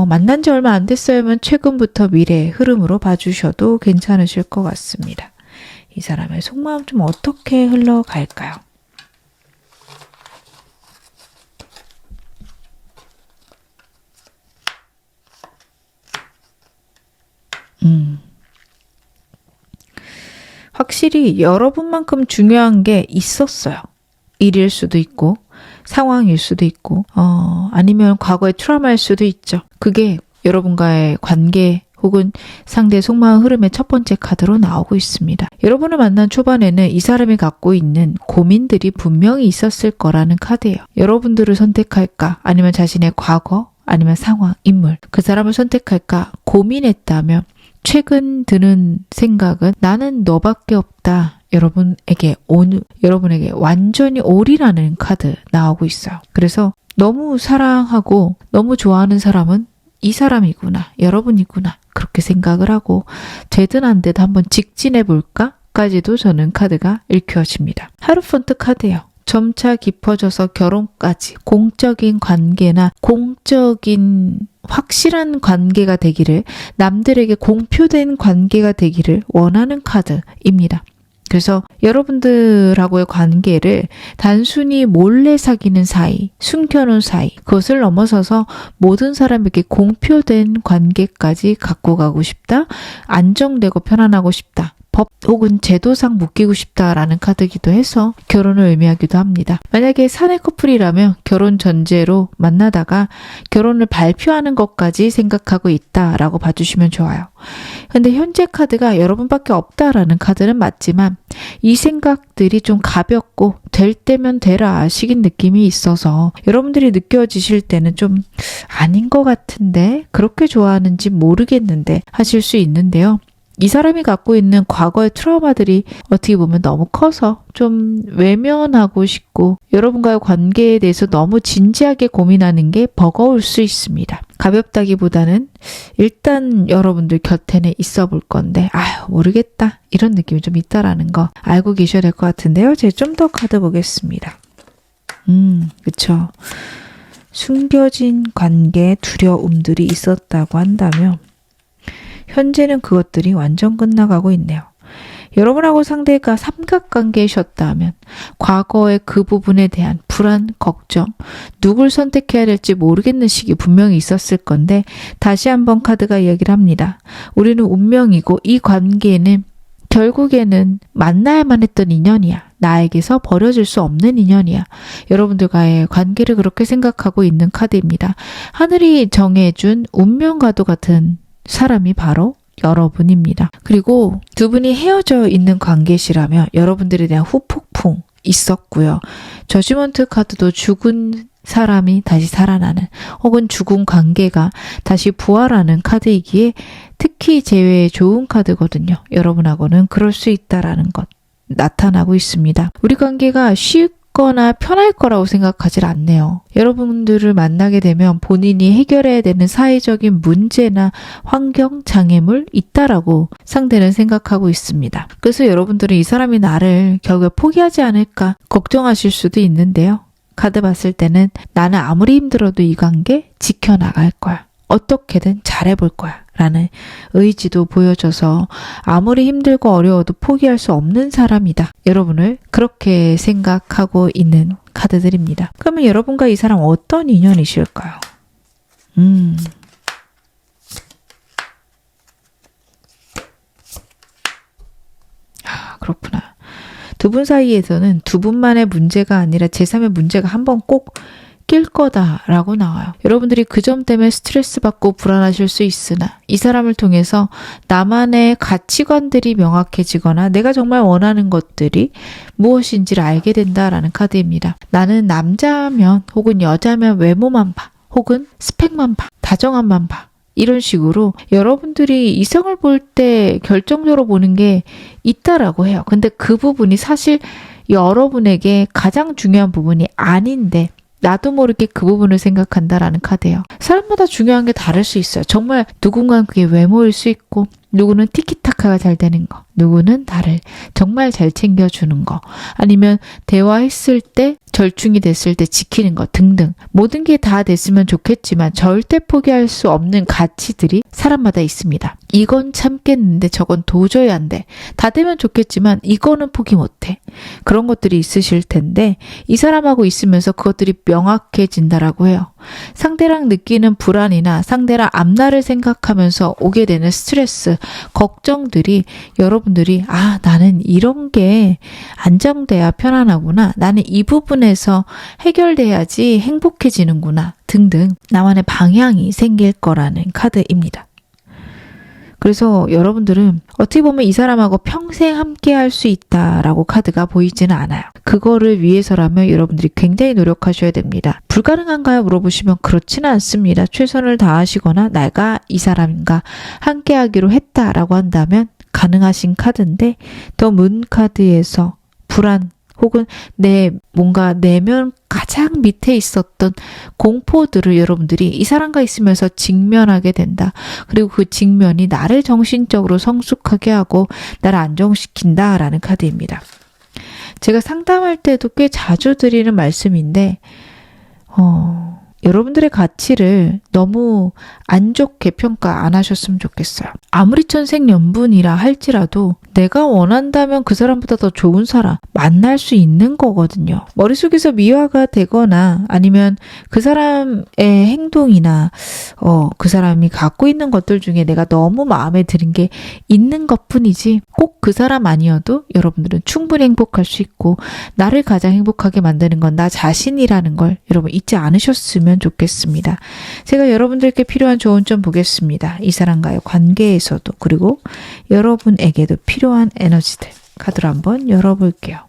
만난 지 얼마 안 됐어요면 최근부터 미래의 흐름으로 봐주셔도 괜찮으실 것 같습니다. 이 사람의 속마음 좀 어떻게 흘러갈까요? 확실히 여러분만큼 중요한 게 있었어요. 일일 수도 있고 상황일 수도 있고 아니면 과거의 트라우마일 수도 있죠. 그게 여러분과의 관계 혹은 상대의 속마음 흐름의 첫 번째 카드로 나오고 있습니다. 여러분을 만난 초반에는 이 사람이 갖고 있는 고민들이 분명히 있었을 거라는 카드예요. 여러분들을 선택할까? 아니면 자신의 과거? 아니면 상황, 인물? 그 사람을 선택할까? 고민했다면 최근 드는 생각은 나는 너밖에 없다. 여러분에게 완전히 올인하는 카드 나오고 있어요. 그래서 너무 사랑하고 너무 좋아하는 사람은 이 사람이구나, 여러분이구나 그렇게 생각을 하고 되든 안 되든 한번 직진해 볼까? 까지도 저는 카드가 읽혀집니다. 하루폰트 카드예요. 점차 깊어져서 결혼까지 공적인 관계나 공적인 확실한 관계가 되기를, 남들에게 공표된 관계가 되기를 원하는 카드입니다. 그래서 여러분들하고의 관계를 단순히 몰래 사귀는 사이, 숨겨놓은 사이, 그것을 넘어서서 모든 사람에게 공표된 관계까지 갖고 가고 싶다, 안정되고 편안하고 싶다, 법 혹은 제도상 묶이고 싶다라는 카드이기도 해서 결혼을 의미하기도 합니다. 만약에 사내 커플이라면 결혼 전제로 만나다가 결혼을 발표하는 것까지 생각하고 있다라고 봐주시면 좋아요. 근데 현재 카드가 여러분밖에 없다라는 카드는 맞지만 이 생각들이 좀 가볍고 될 때면 되라 식인 느낌이 있어서 여러분들이 느껴지실 때는 좀 아닌 것 같은데, 그렇게 좋아하는지 모르겠는데 하실 수 있는데요. 이 사람이 갖고 있는 과거의 트라우마들이 어떻게 보면 너무 커서 좀 외면하고 싶고 여러분과의 관계에 대해서 너무 진지하게 고민하는 게 버거울 수 있습니다. 가볍다기보다는 일단 여러분들 곁에는 있어 볼 건데 모르겠다 이런 느낌이 좀 있다라는 거 알고 계셔야 될 것 같은데요. 제가 좀 더 카드 보겠습니다. 그쵸. 숨겨진 관계에 두려움들이 있었다고 한다면 현재는 그것들이 완전 끝나가고 있네요. 여러분하고 상대가 삼각관계이셨다면 과거의 그 부분에 대한 불안, 걱정, 누굴 선택해야 될지 모르겠는 시기 분명히 있었을 건데 다시 한번 카드가 이야기를 합니다. 우리는 운명이고 이 관계는 결국에는 만나야만 했던 인연이야. 나에게서 버려질 수 없는 인연이야. 여러분들과의 관계를 그렇게 생각하고 있는 카드입니다. 하늘이 정해준 운명과도 같은 사람이 바로 여러분입니다. 그리고 두 분이 헤어져 있는 관계시라면 여러분들에 대한 후폭풍 있었고요. 저지먼트 카드도 죽은 사람이 다시 살아나는 혹은 죽은 관계가 다시 부활하는 카드이기에 특히 제외에 좋은 카드거든요. 여러분하고는 그럴 수 있다라는 것 나타나고 있습니다. 우리 관계가 쉽거나 편할 거라고 생각하질 않네요. 여러분들을 만나게 되면 본인이 해결해야 되는 사회적인 문제나 환경 장애물 있다라고 상대는 생각하고 있습니다. 그래서 여러분들은 이 사람이 나를 결국에 포기하지 않을까 걱정하실 수도 있는데요. 카드 봤을 때는 나는 아무리 힘들어도 이 관계 지켜나갈 거야. 어떻게든 잘해볼 거야. 라는 의지도 보여줘서 아무리 힘들고 어려워도 포기할 수 없는 사람이다. 여러분을 그렇게 생각하고 있는 카드들입니다. 그러면 여러분과 이 사람 어떤 인연이실까요? 그렇구나. 두 분 사이에서는 두 분만의 문제가 아니라 제3의 문제가 한번 꼭 낄 거다라고 나와요. 여러분들이 그 점 때문에 스트레스 받고 불안하실 수 있으나 이 사람을 통해서 나만의 가치관들이 명확해지거나 내가 정말 원하는 것들이 무엇인지를 알게 된다라는 카드입니다. 나는 남자면 혹은 여자면 외모만 봐. 혹은 스펙만 봐. 다정함만 봐. 이런 식으로 여러분들이 이성을 볼 때 결정적으로 보는 게 있다라고 해요. 근데 그 부분이 사실 여러분에게 가장 중요한 부분이 아닌데 나도 모르게 그 부분을 생각한다라는 카드예요. 사람마다 중요한 게 다를 수 있어요. 정말 누군가는 그게 외모일 수 있고 누구는 티키타카가 잘 되는 거, 누구는 나를 정말 잘 챙겨주는 거, 아니면 대화했을 때 절충이 됐을 때 지키는 거 등등 모든 게 다 됐으면 좋겠지만 절대 포기할 수 없는 가치들이 사람마다 있습니다. 이건 참겠는데 저건 도저히 안 돼. 다 되면 좋겠지만 이거는 포기 못해. 그런 것들이 있으실 텐데 이 사람하고 있으면서 그것들이 명확해진다라고 해요. 상대랑 느끼는 불안이나 상대랑 앞날을 생각하면서 오게 되는 스트레스, 걱정들이 여러분들이 나는 이런 게 안정돼야 편안하구나. 나는 이 부분에서 해결돼야지 행복해지는구나. 등등 나만의 방향이 생길 거라는 카드입니다. 그래서 여러분들은 어떻게 보면 이 사람하고 평생 함께 할 수 있다라고 카드가 보이지는 않아요. 그거를 위해서라면 여러분들이 굉장히 노력하셔야 됩니다. 불가능한가요? 물어보시면 그렇지는 않습니다. 최선을 다하시거나 내가 이 사람과 함께 하기로 했다라고 한다면 가능하신 카드인데 더 문 카드에서 불안 혹은 뭔가 내면 가장 밑에 있었던 공포들을 여러분들이 이 사람과 있으면서 직면하게 된다. 그리고 그 직면이 나를 정신적으로 성숙하게 하고 나를 안정시킨다라는 카드입니다. 제가 상담할 때도 꽤 자주 드리는 말씀인데 여러분들의 가치를 너무 안 좋게 평가 안 하셨으면 좋겠어요. 아무리 천생연분이라 할지라도 내가 원한다면 그 사람보다 더 좋은 사람 만날 수 있는 거거든요. 머릿속에서 미화가 되거나 아니면 그 사람의 행동이나 그 사람이 갖고 있는 것들 중에 내가 너무 마음에 드는 게 있는 것뿐이지 꼭 그 사람 아니어도 여러분들은 충분히 행복할 수 있고 나를 가장 행복하게 만드는 건 나 자신이라는 걸 여러분 잊지 않으셨으면 좋겠습니다. 제가 여러분들께 필요한 조언 좀 보겠습니다. 이 사람과의 관계에서도 그리고 여러분에게도 필요한 에너지들 카드로 한번 열어볼게요.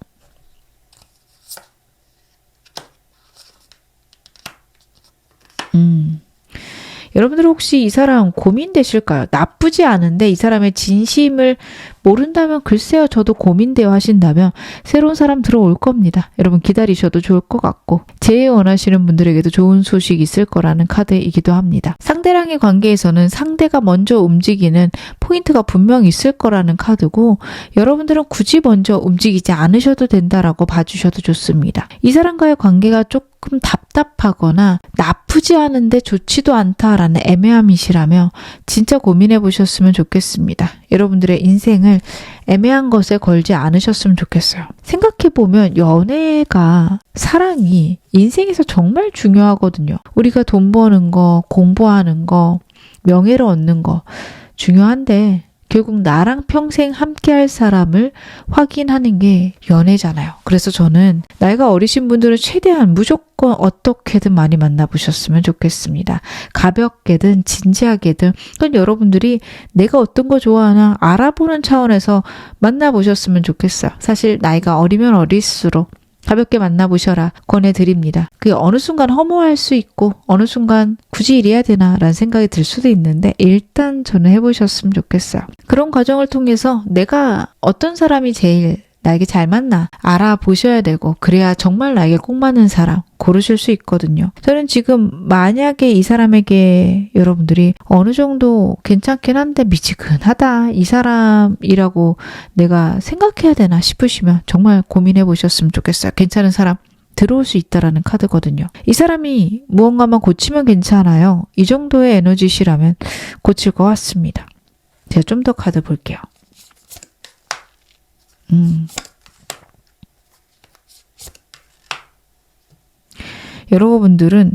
여러분들 혹시 이 사람 고민되실까요? 나쁘지 않은데 이 사람의 진심을 모른다면 글쎄요 저도 고민돼요 하신다면 새로운 사람 들어올 겁니다. 여러분 기다리셔도 좋을 것 같고 제일 원하시는 분들에게도 좋은 소식이 있을 거라는 카드이기도 합니다. 상대랑의 관계에서는 상대가 먼저 움직이는 포인트가 분명히 있을 거라는 카드고 여러분들은 굳이 먼저 움직이지 않으셔도 된다라고 봐주셔도 좋습니다. 이 사람과의 관계가 조금 답답하거나 나쁘지 않은데 좋지도 않다라는 애매함이시라며 진짜 고민해 보셨으면 좋겠습니다. 여러분들의 인생을 애매한 것에 걸지 않으셨으면 좋겠어요. 생각해보면 연애가 사랑이 인생에서 정말 중요하거든요. 우리가 돈 버는 거, 공부하는 거, 명예를 얻는 거 중요한데 결국 나랑 평생 함께할 사람을 확인하는 게 연애잖아요. 그래서 저는 나이가 어리신 분들은 최대한 무조건 어떻게든 많이 만나보셨으면 좋겠습니다. 가볍게든 진지하게든 그건 여러분들이 내가 어떤 거 좋아하나 알아보는 차원에서 만나보셨으면 좋겠어요. 사실 나이가 어리면 어릴수록 가볍게 만나보셔라 권해드립니다. 그게 어느 순간 허무할 수 있고 어느 순간 굳이 이래야 되나 라는 생각이 들 수도 있는데 일단 저는 해보셨으면 좋겠어요. 그런 과정을 통해서 내가 어떤 사람이 제일 나에게 잘 맞나 알아보셔야 되고 그래야 정말 나에게 꼭 맞는 사람 고르실 수 있거든요. 저는 지금 만약에 이 사람에게 여러분들이 어느 정도 괜찮긴 한데 미지근하다 이 사람이라고 내가 생각해야 되나 싶으시면 정말 고민해 보셨으면 좋겠어요. 괜찮은 사람 들어올 수 있다라는 카드거든요. 이 사람이 무언가만 고치면 괜찮아요. 이 정도의 에너지시라면 고칠 것 같습니다. 제가 좀 더 카드 볼게요. 여러분들은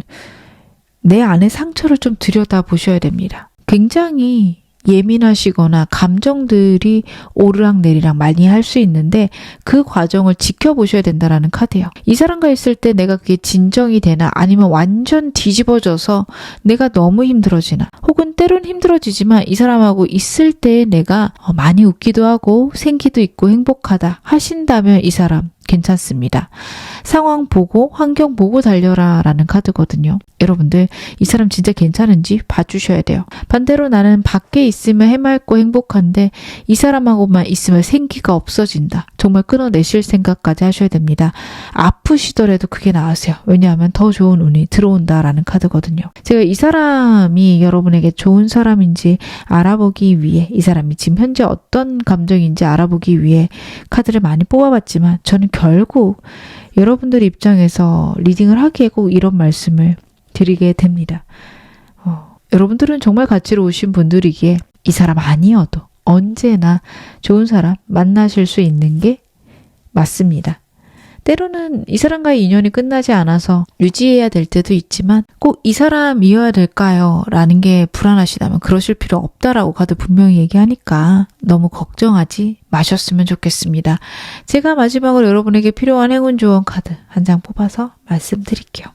내 안의 상처를 좀 들여다보셔야 됩니다. 굉장히 예민하시거나 감정들이 오르락내리락 많이 할 수 있는데 그 과정을 지켜보셔야 된다라는 카드예요. 이 사람과 있을 때 내가 그게 진정이 되나 아니면 완전 뒤집어져서 내가 너무 힘들어지나 혹은 때론 힘들어지지만 이 사람하고 있을 때 내가 많이 웃기도 하고 생기도 있고 행복하다 하신다면 이 사람 괜찮습니다. 상황 보고 환경 보고 달려라 라는 카드거든요. 여러분들 이 사람 진짜 괜찮은지 봐주셔야 돼요. 반대로 나는 밖에 있으면 해맑고 행복한데 이 사람하고만 있으면 생기가 없어진다. 정말 끊어내실 생각까지 하셔야 됩니다. 아프시더라도 그게 나으세요. 왜냐하면 더 좋은 운이 들어온다라는 카드거든요. 제가 이 사람이 여러분에게 좋은 사람인지 알아보기 위해 이 사람이 지금 현재 어떤 감정인지 알아보기 위해 카드를 많이 뽑아봤지만 저는 결국 여러분들 입장에서 리딩을 하기에 꼭 이런 말씀을 드리게 됩니다. 여러분들은 정말 가치로 오신 분들이기에 이 사람 아니어도 언제나 좋은 사람 만나실 수 있는 게 맞습니다. 때로는 이 사람과의 인연이 끝나지 않아서 유지해야 될 때도 있지만 꼭 이 사람이어야 될까요? 라는 게 불안하시다면 그러실 필요 없다라고 카드 분명히 얘기하니까 너무 걱정하지 마셨으면 좋겠습니다. 제가 마지막으로 여러분에게 필요한 행운 조언 카드 한 장 뽑아서 말씀드릴게요.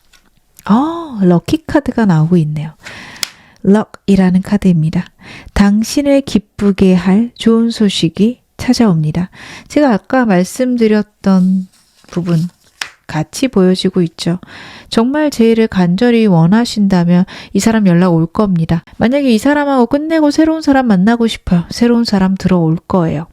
럭키 카드가 나오고 있네요. 럭이라는 카드입니다. 당신을 기쁘게 할 좋은 소식이 찾아옵니다. 제가 아까 말씀드렸던 부분 같이 보여지고 있죠. 정말 제 일을 간절히 원하신다면 이 사람 연락 올 겁니다. 만약에 이 사람하고 끝내고 새로운 사람 만나고 싶어요. 새로운 사람 들어올 거예요.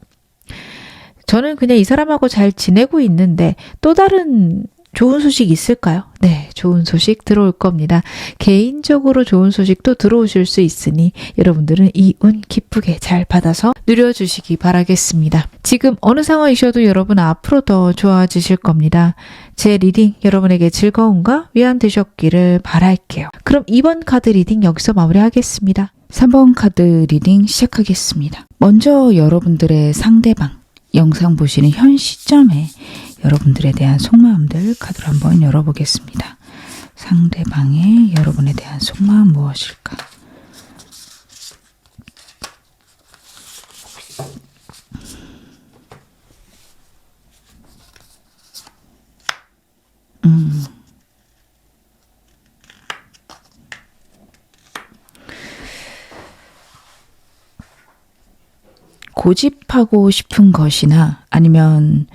저는 그냥 이 사람하고 잘 지내고 있는데 또 다른 좋은 소식 있을까요? 네, 좋은 소식 들어올 겁니다. 개인적으로 좋은 소식도 들어오실 수 있으니 여러분들은 이 운 기쁘게 잘 받아서 누려주시기 바라겠습니다. 지금 어느 상황이셔도 여러분 앞으로 더 좋아지실 겁니다. 제 리딩 여러분에게 즐거움과 위안 되셨기를 바랄게요. 그럼 이번 카드 리딩 여기서 마무리하겠습니다. 3번 카드 리딩 시작하겠습니다. 먼저 여러분들의 상대방, 영상 보시는 현 시점에 여러분들에 대한 속마음들 카드를 한번 열어보겠습니다. 상대방의 여러분에 대한 속마음 무엇일까? 고집하고 싶은 것이나 아니면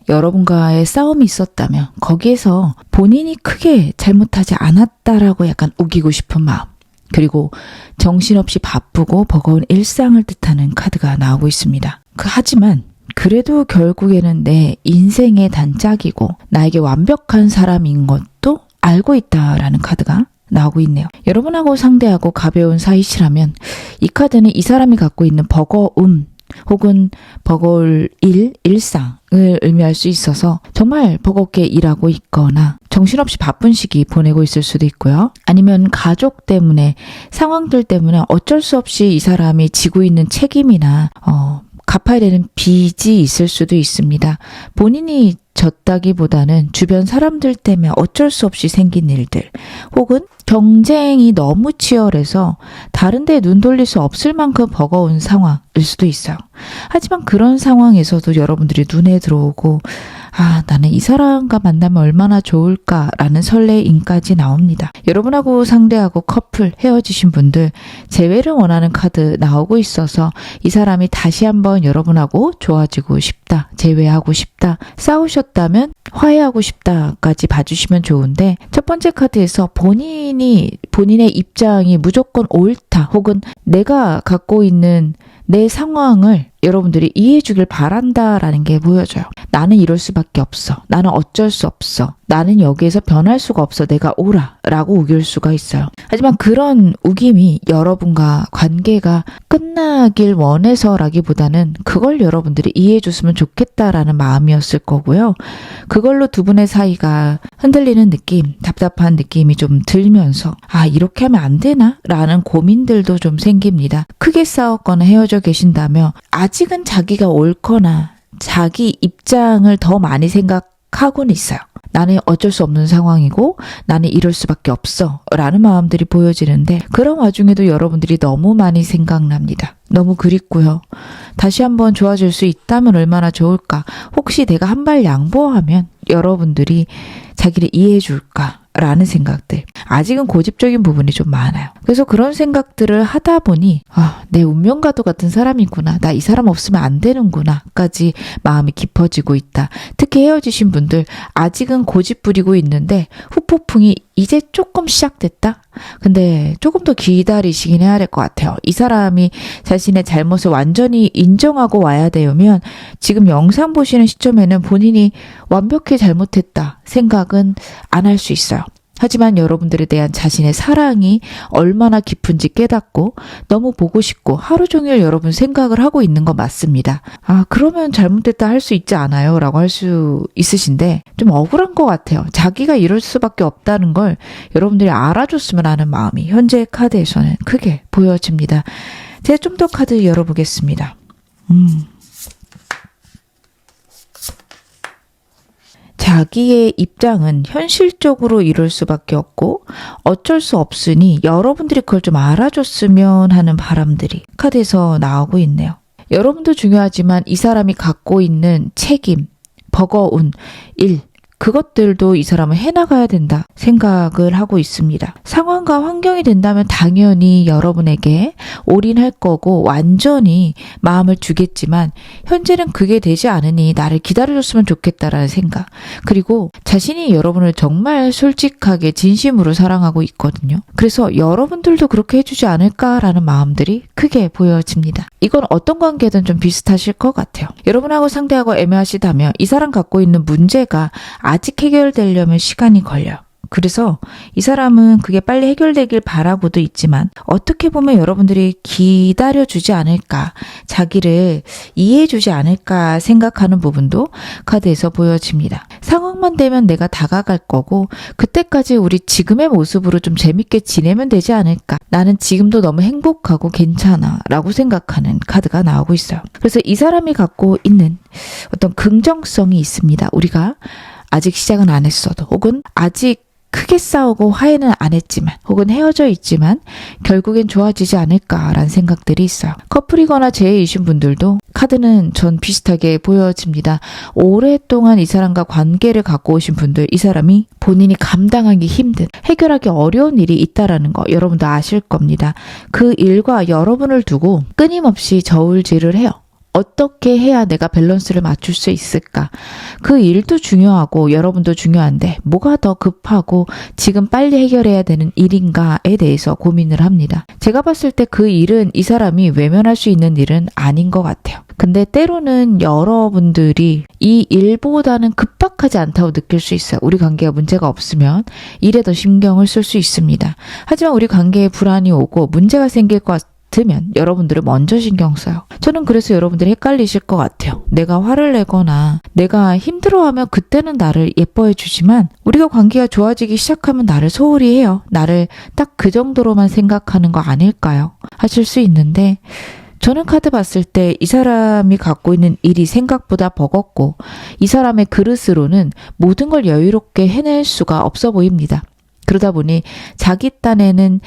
여러분과의 싸움이 있었다면 거기에서 본인이 크게 잘못하지 않았다라고 약간 우기고 싶은 마음, 그리고 정신없이 바쁘고 버거운 일상을 뜻하는 카드가 나오고 있습니다. 하지만 그래도 결국에는 내 인생의 단짝이고 나에게 완벽한 사람인 것도 알고 있다라는 카드가 나오고 있네요. 여러분하고 상대하고 가벼운 사이시라면 이 카드는 이 사람이 갖고 있는 버거움 혹은 버거울 일상을 의미할 수 있어서 정말 버겁게 일하고 있거나 정신없이 바쁜 시기 보내고 있을 수도 있고요. 아니면 가족 때문에 상황들 때문에 어쩔 수 없이 이 사람이 지고 있는 책임이나 갚아야 되는 빚이 있을 수도 있습니다. 본인이 졌다기보다는 주변 사람들 때문에 어쩔 수 없이 생긴 일들, 혹은 경쟁이 너무 치열해서 다른 데에 눈 돌릴 수 없을 만큼 버거운 상황일 수도 있어요. 하지만 그런 상황에서도 여러분들이 눈에 들어오고 나는 이 사람과 만나면 얼마나 좋을까라는 설레임까지 나옵니다. 여러분하고 상대하고 커플 헤어지신 분들 재회를 원하는 카드 나오고 있어서 이 사람이 다시 한번 여러분하고 좋아지고 싶다, 재회하고 싶다, 싸우셨다면 화해하고 싶다까지 봐주시면 좋은데, 첫 번째 카드에서 본인의 입장이 무조건 옳다 혹은 내가 갖고 있는 내 상황을 여러분들이 이해해 주길 바란다라는 게 보여져요. 나는 이럴 수밖에 없어. 나는 어쩔 수 없어. 나는 여기에서 변할 수가 없어. 내가 오라 라고 우길 수가 있어요. 하지만 그런 우김이 여러분과 관계가 끝나길 원해서라기보다는 그걸 여러분들이 이해해 줬으면 좋겠다라는 마음이었을 거고요. 그걸로 두 분의 사이가 흔들리는 느낌, 답답한 느낌이 좀 들면서 이렇게 하면 안 되나? 라는 고민들도 좀 생깁니다. 크게 싸웠거나 헤어져 계신다면 아직은 자기가 옳거나 자기 입장을 더 많이 생각하고는 있어요. 나는 어쩔 수 없는 상황이고 나는 이럴 수밖에 없어 라는 마음들이 보여지는데, 그런 와중에도 여러분들이 너무 많이 생각납니다. 너무 그립고요. 다시 한번 좋아질 수 있다면 얼마나 좋을까. 혹시 내가 한 발 양보하면 여러분들이 자기를 이해해 줄까 라는 생각들. 아직은 고집적인 부분이 좀 많아요. 그래서 그런 생각들을 하다 보니 내 운명과도 같은 사람이구나. 나 이 사람 없으면 안 되는구나 까지 마음이 깊어지고 있다. 특히 헤어지신 분들 아직은 고집 부리고 있는데 후폭풍이 이제 조금 시작됐다? 근데 조금 더 기다리시긴 해야 될 것 같아요. 이 사람이 자신의 잘못을 완전히 인정하고 와야 되면 지금 영상 보시는 시점에는 본인이 완벽히 잘못했다 생각은 안 할 수 있어요. 하지만 여러분들에 대한 자신의 사랑이 얼마나 깊은지 깨닫고 너무 보고 싶고 하루 종일 여러분 생각을 하고 있는 거 맞습니다. 그러면 잘못됐다 할 수 있지 않아요? 라고 할 수 있으신데 좀 억울한 것 같아요. 자기가 이럴 수밖에 없다는 걸 여러분들이 알아줬으면 하는 마음이 현재 카드에서는 크게 보여집니다. 제가 좀 더 카드 열어보겠습니다. 자기의 입장은 현실적으로 이럴 수밖에 없고 어쩔 수 없으니 여러분들이 그걸 좀 알아줬으면 하는 바람들이 카드에서 나오고 있네요. 여러분도 중요하지만 이 사람이 갖고 있는 책임, 버거운 일, 그것들도 이 사람은 해나가야 된다 생각을 하고 있습니다. 상황과 환경이 된다면 당연히 여러분에게 올인할 거고 완전히 마음을 주겠지만 현재는 그게 되지 않으니 나를 기다려줬으면 좋겠다라는 생각. 그리고 자신이 여러분을 정말 솔직하게 진심으로 사랑하고 있거든요. 그래서 여러분들도 그렇게 해주지 않을까라는 마음들이 크게 보여집니다. 이건 어떤 관계든 좀 비슷하실 것 같아요. 여러분하고 상대하고 애매하시다면 이 사람 갖고 있는 문제가 아직 해결되려면 시간이 걸려요. 그래서 이 사람은 그게 빨리 해결되길 바라고도 있지만 어떻게 보면 여러분들이 기다려주지 않을까, 자기를 이해해주지 않을까 생각하는 부분도 카드에서 보여집니다. 상황만 되면 내가 다가갈 거고 그때까지 우리 지금의 모습으로 좀 재밌게 지내면 되지 않을까. 나는 지금도 너무 행복하고 괜찮아 라고 생각하는 카드가 나오고 있어요. 그래서 이 사람이 갖고 있는 어떤 긍정성이 있습니다. 우리가 아직 시작은 안 했어도 혹은 아직 크게 싸우고 화해는 안 했지만 혹은 헤어져 있지만 결국엔 좋아지지 않을까라는 생각들이 있어요. 커플이거나 재회이신 분들도 카드는 전 비슷하게 보여집니다. 오랫동안 이 사람과 관계를 갖고 오신 분들, 이 사람이 본인이 감당하기 힘든, 해결하기 어려운 일이 있다라는 거 여러분도 아실 겁니다. 그 일과 여러분을 두고 끊임없이 저울질을 해요. 어떻게 해야 내가 밸런스를 맞출 수 있을까? 그 일도 중요하고 여러분도 중요한데 뭐가 더 급하고 지금 빨리 해결해야 되는 일인가에 대해서 고민을 합니다. 제가 봤을 때 그 일은 이 사람이 외면할 수 있는 일은 아닌 것 같아요. 근데 때로는 여러분들이 이 일보다는 급박하지 않다고 느낄 수 있어요. 우리 관계가 문제가 없으면 일에 더 신경을 쓸 수 있습니다. 하지만 우리 관계에 불안이 오고 문제가 생길 것 같으면 여러분들을 먼저 신경 써요. 저는 그래서 여러분들이 헷갈리실 것 같아요. 내가 화를 내거나 내가 힘들어하면 그때는 나를 예뻐해 주지만 우리가 관계가 좋아지기 시작하면 나를 소홀히 해요. 나를 딱 그 정도로만 생각하는 거 아닐까요? 하실 수 있는데 저는 카드 봤을 때 이 사람이 갖고 있는 일이 생각보다 버겁고 이 사람의 그릇으로는 모든 걸 여유롭게 해낼 수가 없어 보입니다. 그러다 보니 자기 딴에는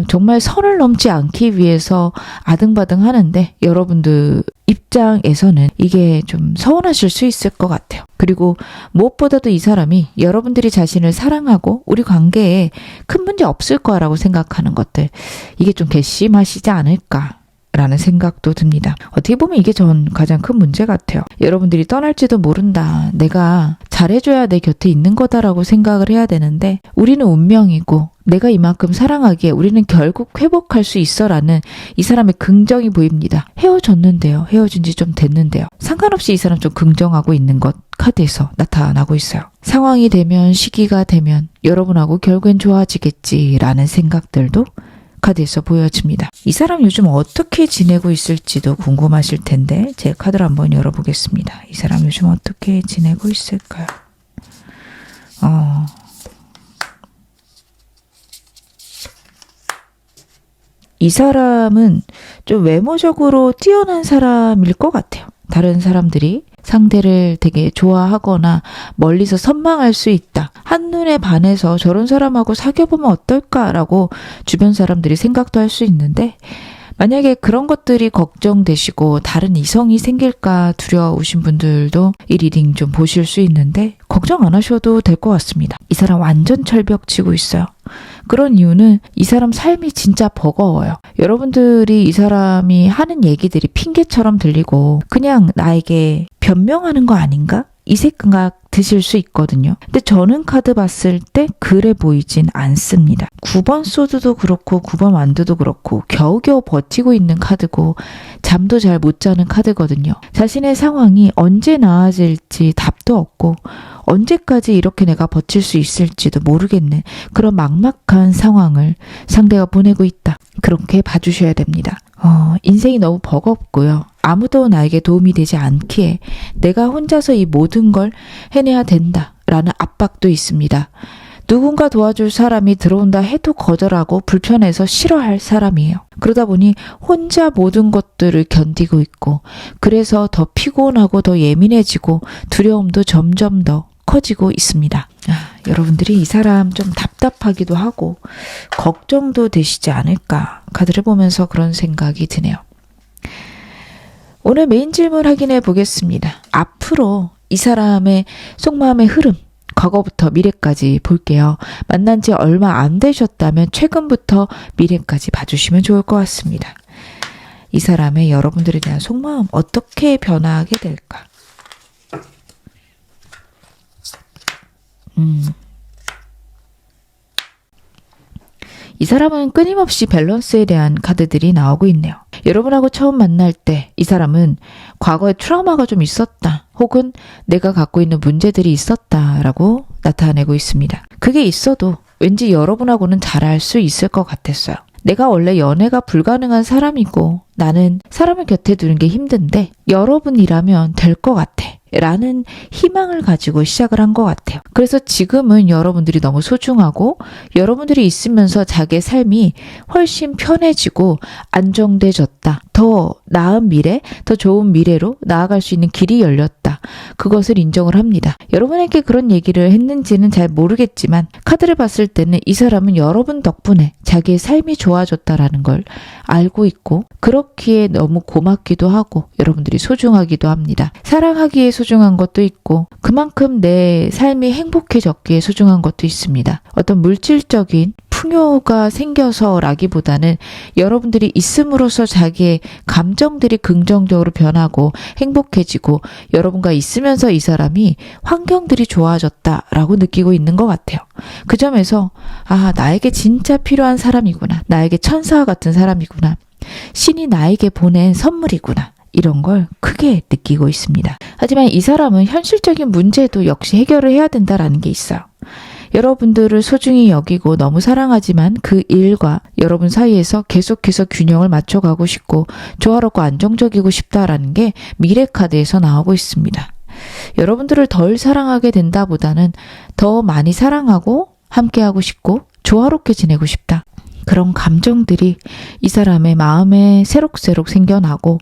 정말 선을 넘지 않기 위해서 아등바등 하는데 여러분들 입장에서는 이게 좀 서운하실 수 있을 것 같아요. 그리고 무엇보다도 이 사람이 여러분들이 자신을 사랑하고 우리 관계에 큰 문제 없을 거라고 생각하는 것들, 이게 좀 괘씸하시지 않을까 라는 생각도 듭니다. 어떻게 보면 이게 전 가장 큰 문제 같아요. 여러분들이 떠날지도 모른다. 내가 잘해줘야 내 곁에 있는 거다라고 생각을 해야 되는데 우리는 운명이고 내가 이만큼 사랑하기에 우리는 결국 회복할 수 있어라는 이 사람의 긍정이 보입니다. 헤어졌는데요. 헤어진 지 좀 됐는데요. 상관없이 이 사람 좀 긍정하고 있는 것 카드에서 나타나고 있어요. 상황이 되면, 시기가 되면 여러분하고 결국엔 좋아지겠지라는 생각들도 카드에서 보여집니다. 이 사람 요즘 어떻게 지내고 있을지도 궁금하실 텐데 제 카드를 한번 열어보겠습니다. 이 사람 요즘 어떻게 지내고 있을까요? 이 사람은 좀 외모적으로 뛰어난 사람일 것 같아요. 다른 사람들이 상대를 되게 좋아하거나 멀리서 선망할 수 있다. 한눈에 반해서 저런 사람하고 사귀어보면 어떨까라고 주변 사람들이 생각도 할 수 있는데 만약에 그런 것들이 걱정되시고 다른 이성이 생길까 두려우신 분들도 이 리딩 좀 보실 수 있는데 걱정 안 하셔도 될 것 같습니다. 이 사람 완전 철벽 치고 있어요. 그런 이유는 이 사람 삶이 진짜 버거워요. 여러분들이 이 사람이 하는 얘기들이 핑계처럼 들리고 그냥 나에게 변명하는 거 아닌가? 이 생각 드실 수 있거든요. 근데 저는 카드 봤을 때 그래 보이진 않습니다. 9번 소드도 그렇고 9번 완두도 그렇고 겨우겨우 버티고 있는 카드고 잠도 잘 못 자는 카드거든요. 자신의 상황이 언제 나아질지 답도 없고 언제까지 이렇게 내가 버틸 수 있을지도 모르겠는 그런 막막한 상황을 상대가 보내고 있다. 그렇게 봐주셔야 됩니다. 인생이 너무 버겁고요. 아무도 나에게 도움이 되지 않기에 내가 혼자서 이 모든 걸 해내야 된다라는 압박도 있습니다. 누군가 도와줄 사람이 들어온다 해도 거절하고 불편해서 싫어할 사람이에요. 그러다 보니 혼자 모든 것들을 견디고 있고 그래서 더 피곤하고 더 예민해지고 두려움도 점점 더 커지고 있습니다. 여러분들이 이 사람 좀 답답하기도 하고 걱정도 되시지 않을까 카드를 보면서 그런 생각이 드네요. 오늘 메인 질문 확인해 보겠습니다. 앞으로 이 사람의 속마음의 흐름, 과거부터 미래까지 볼게요. 만난 지 얼마 안 되셨다면 최근부터 미래까지 봐주시면 좋을 것 같습니다. 이 사람의 여러분들에 대한 속마음 어떻게 변화하게 될까? 이 사람은 끊임없이 밸런스에 대한 카드들이 나오고 있네요. 여러분하고 처음 만날 때 이 사람은 과거에 트라우마가 좀 있었다 혹은 내가 갖고 있는 문제들이 있었다라고 나타내고 있습니다. 그게 있어도 왠지 여러분하고는 잘할 수 있을 것 같았어요. 내가 원래 연애가 불가능한 사람이고 나는 사람을 곁에 두는 게 힘든데 여러분이라면 될 것 같아 라는 희망을 가지고 시작을 한 것 같아요. 그래서 지금은 여러분들이 너무 소중하고 여러분들이 있으면서 자기의 삶이 훨씬 편해지고 안정돼졌다. 더 나은 미래, 더 좋은 미래로 나아갈 수 있는 길이 열렸다. 그것을 인정을 합니다. 여러분에게 그런 얘기를 했는지는 잘 모르겠지만 카드를 봤을 때는 이 사람은 여러분 덕분에 자기의 삶이 좋아졌다라는 걸 알고 있고 그렇기에 너무 고맙기도 하고 여러분들이 소중하기도 합니다. 사랑하기에 소중한 것도 있고 그만큼 내 삶이 행복해졌기에 소중한 것도 있습니다. 어떤 물질적인 풍요가 생겨서라기보다는 여러분들이 있음으로써 자기의 감정들이 긍정적으로 변하고 행복해지고 여러분과 있으면서 이 사람이 환경들이 좋아졌다라고 느끼고 있는 것 같아요. 그 점에서 나에게 진짜 필요한 사람이구나. 나에게 천사와 같은 사람이구나. 신이 나에게 보낸 선물이구나. 이런 걸 크게 느끼고 있습니다. 하지만 이 사람은 현실적인 문제도 역시 해결을 해야 된다라는 게 있어요. 여러분들을 소중히 여기고 너무 사랑하지만 그 일과 여러분 사이에서 계속해서 균형을 맞춰가고 싶고 조화롭고 안정적이고 싶다라는 게 미래 카드에서 나오고 있습니다. 여러분들을 덜 사랑하게 된다보다는 더 많이 사랑하고 함께하고 싶고 조화롭게 지내고 싶다. 그런 감정들이 이 사람의 마음에 새록새록 생겨나고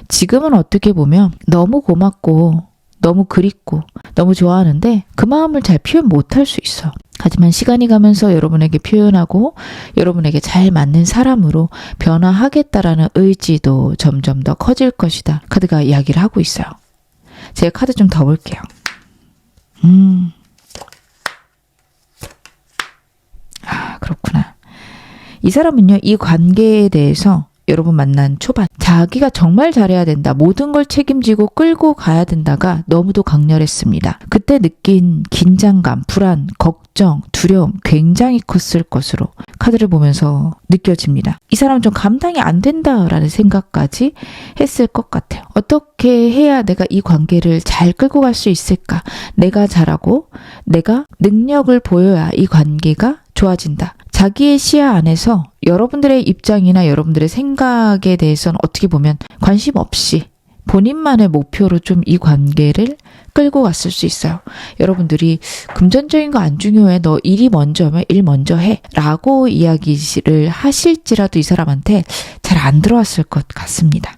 지금은 어떻게 보면 너무 고맙고 너무 그립고 너무 좋아하는데 그 마음을 잘 표현 못할 수 있어. 하지만 시간이 가면서 여러분에게 표현하고 여러분에게 잘 맞는 사람으로 변화하겠다라는 의지도 점점 더 커질 것이다. 카드가 이야기를 하고 있어요. 제가 카드 좀 더 볼게요. 그렇구나. 이 사람은요, 이 관계에 대해서 여러분 만난 초반 자기가 정말 잘해야 된다. 모든 걸 책임지고 끌고 가야 된다가 너무도 강렬했습니다. 그때 느낀 긴장감, 불안, 걱정, 두려움 굉장히 컸을 것으로 카드를 보면서 느껴집니다. 이 사람은 좀 감당이 안 된다라는 생각까지 했을 것 같아요. 어떻게 해야 내가 이 관계를 잘 끌고 갈 수 있을까? 내가 잘하고 내가 능력을 보여야 이 관계가 좋아진다. 자기의 시야 안에서 여러분들의 입장이나 여러분들의 생각에 대해서는 어떻게 보면 관심 없이 본인만의 목표로 좀 이 관계를 끌고 갔을 수 있어요. 여러분들이 금전적인 거 안 중요해. 너 일이 먼저면 일 먼저 해. 라고 이야기를 하실지라도 이 사람한테 잘 안 들어왔을 것 같습니다.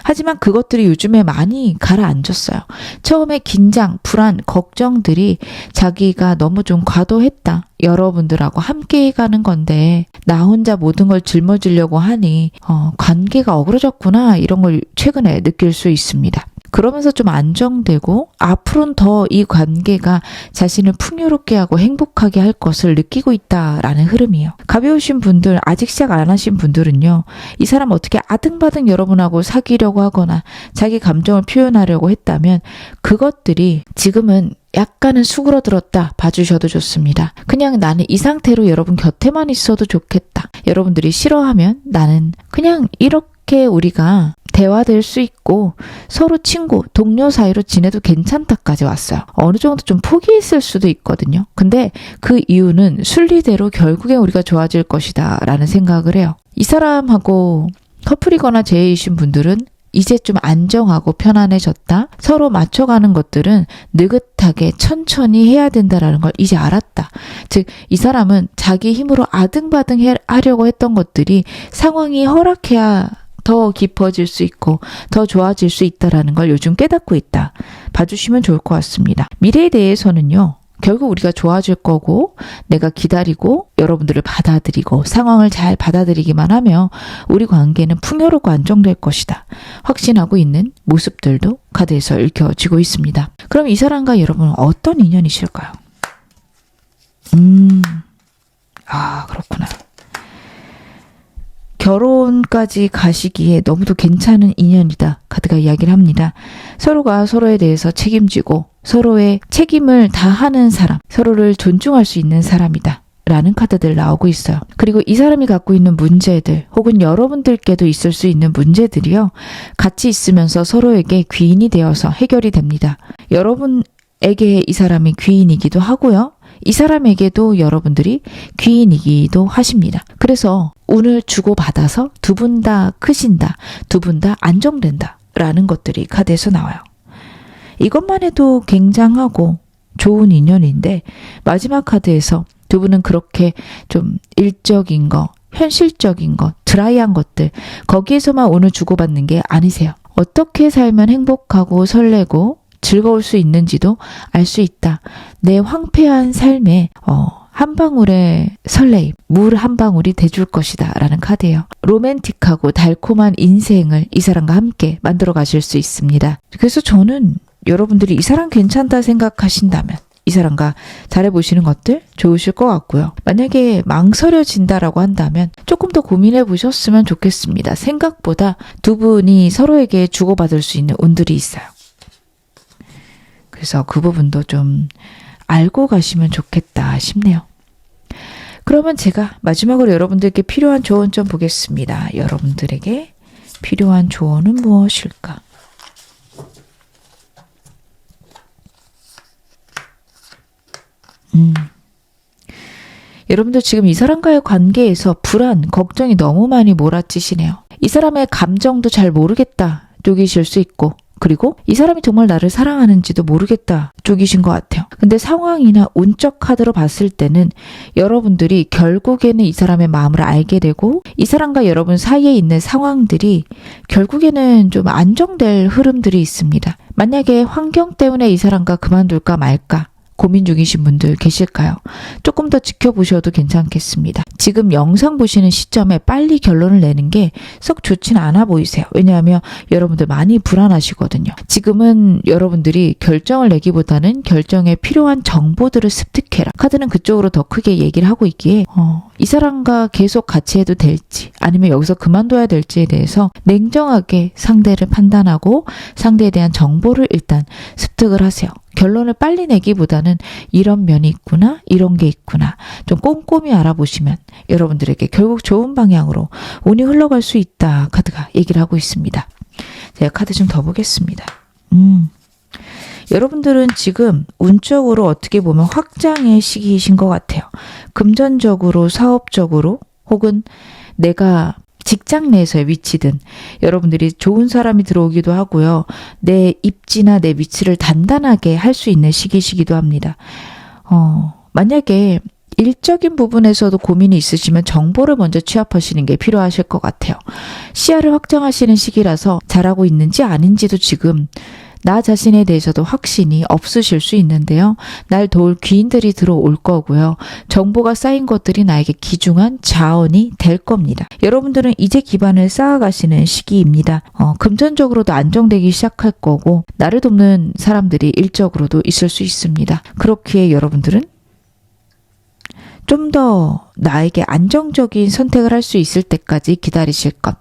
하지만 그것들이 요즘에 많이 가라앉았어요. 처음에 긴장, 불안, 걱정들이 자기가 너무 좀 과도했다. 여러분들하고 함께 가는 건데 나 혼자 모든 걸 짊어지려고 하니 관계가 어그러졌구나 이런 걸 최근에 느낄 수 있습니다. 그러면서 좀 안정되고 앞으로는 더 이 관계가 자신을 풍요롭게 하고 행복하게 할 것을 느끼고 있다라는 흐름이에요. 가벼우신 분들, 아직 시작 안 하신 분들은요. 이 사람 어떻게 아등바등 여러분하고 사귀려고 하거나 자기 감정을 표현하려고 했다면 그것들이 지금은 약간은 수그러들었다 봐주셔도 좋습니다. 그냥 나는 이 상태로 여러분 곁에만 있어도 좋겠다. 여러분들이 싫어하면 나는 그냥 이렇게 우리가 대화될 수 있고 서로 친구, 동료 사이로 지내도 괜찮다까지 왔어요. 어느 정도 좀 포기했을 수도 있거든요. 근데 그 이유는 순리대로 결국엔 우리가 좋아질 것이다 라는 생각을 해요. 이 사람하고 커플이거나 재회이신 분들은 이제 좀 안정하고 편안해졌다. 서로 맞춰가는 것들은 느긋하게 천천히 해야 된다라는 걸 이제 알았다. 즉, 이 사람은 자기 힘으로 아등바등 하려고 했던 것들이 상황이 허락해야 더 깊어질 수 있고 더 좋아질 수 있다라는 걸 요즘 깨닫고 있다. 봐주시면 좋을 것 같습니다. 미래에 대해서는요. 결국 우리가 좋아질 거고 내가 기다리고 여러분들을 받아들이고 상황을 잘 받아들이기만 하며 우리 관계는 풍요롭고 안정될 것이다. 확신하고 있는 모습들도 카드에서 읽혀지고 있습니다. 그럼 이 사람과 여러분은 어떤 인연이실까요? 그렇구나. 결혼까지 가시기에 너무도 괜찮은 인연이다. 카드가 이야기를 합니다. 서로가 서로에 대해서 책임지고 서로의 책임을 다하는 사람, 서로를 존중할 수 있는 사람이다. 라는 카드들 나오고 있어요. 그리고 이 사람이 갖고 있는 문제들 혹은 여러분들께도 있을 수 있는 문제들이요. 같이 있으면서 서로에게 귀인이 되어서 해결이 됩니다. 여러분에게 이 사람이 귀인이기도 하고요. 이 사람에게도 여러분들이 귀인이기도 하십니다. 그래서 운을 주고받아서 두 분 다 크신다. 두 분 다 안정된다. 라는 것들이 카드에서 나와요. 이것만 해도 굉장하고 좋은 인연인데 마지막 카드에서 두 분은 그렇게 좀 일적인 거, 현실적인 것, 드라이한 것들 거기에서만 운을 주고받는 게 아니세요. 어떻게 살면 행복하고 설레고 즐거울 수 있는지도 알 수 있다. 내 황폐한 삶에 한 방울의 설레임, 물 한 방울이 돼줄 것이다 라는 카드예요. 로맨틱하고 달콤한 인생을 이 사람과 함께 만들어 가실 수 있습니다. 그래서 저는 여러분들이 이 사람 괜찮다 생각하신다면 이 사람과 잘해보시는 것들 좋으실 것 같고요. 만약에 망설여진다라고 한다면 조금 더 고민해 보셨으면 좋겠습니다. 생각보다 두 분이 서로에게 주고받을 수 있는 운들이 있어요. 그래서 그 부분도 좀 알고 가시면 좋겠다 싶네요. 그러면 제가 마지막으로 여러분들께 필요한 조언 좀 보겠습니다. 여러분들에게 필요한 조언은 무엇일까? 여러분들 지금 이 사람과의 관계에서 불안, 걱정이 너무 많이 몰아치시네요. 이 사람의 감정도 잘 모르겠다 쪽이실 수 있고 그리고 이 사람이 정말 나를 사랑하는지도 모르겠다 쪽이신 것 같아요. 근데 상황이나 운적 카드로 봤을 때는 여러분들이 결국에는 이 사람의 마음을 알게 되고 이 사람과 여러분 사이에 있는 상황들이 결국에는 좀 안정될 흐름들이 있습니다. 만약에 환경 때문에 이 사람과 그만둘까 말까 고민 중이신 분들 계실까요? 조금 더 지켜보셔도 괜찮겠습니다. 지금 영상 보시는 시점에 빨리 결론을 내는 게 썩 좋진 않아 보이세요. 왜냐하면 여러분들 많이 불안하시거든요. 지금은 여러분들이 결정을 내기보다는 결정에 필요한 정보들을 습득해라. 카드는 그쪽으로 더 크게 얘기를 하고 있기에 이 사람과 계속 같이 해도 될지 아니면 여기서 그만둬야 될지에 대해서 냉정하게 상대를 판단하고 상대에 대한 정보를 일단 습득을 하세요. 결론을 빨리 내기보다는 이런 면이 있구나, 이런 게 있구나 좀 꼼꼼히 알아보시면 여러분들에게 결국 좋은 방향으로 운이 흘러갈 수 있다 카드가 얘기를 하고 있습니다. 제가 카드 좀 더 보겠습니다. 여러분들은 지금 운적으로 어떻게 보면 확장의 시기이신 것 같아요. 금전적으로, 사업적으로 혹은 내가 직장 내에서의 위치든 여러분들이 좋은 사람이 들어오기도 하고요. 내 입지나 내 위치를 단단하게 할 수 있는 시기시기도 합니다. 만약에 일적인 부분에서도 고민이 있으시면 정보를 먼저 취합하시는 게 필요하실 것 같아요. 시야를 확장하시는 시기라서 잘하고 있는지 아닌지도 지금 나 자신에 대해서도 확신이 없으실 수 있는데요. 날 도울 귀인들이 들어올 거고요. 정보가 쌓인 것들이 나에게 귀중한 자원이 될 겁니다. 여러분들은 이제 기반을 쌓아가시는 시기입니다. 금전적으로도 안정되기 시작할 거고 나를 돕는 사람들이 일적으로도 있을 수 있습니다. 그렇기에 여러분들은 좀 더 나에게 안정적인 선택을 할 수 있을 때까지 기다리실 것.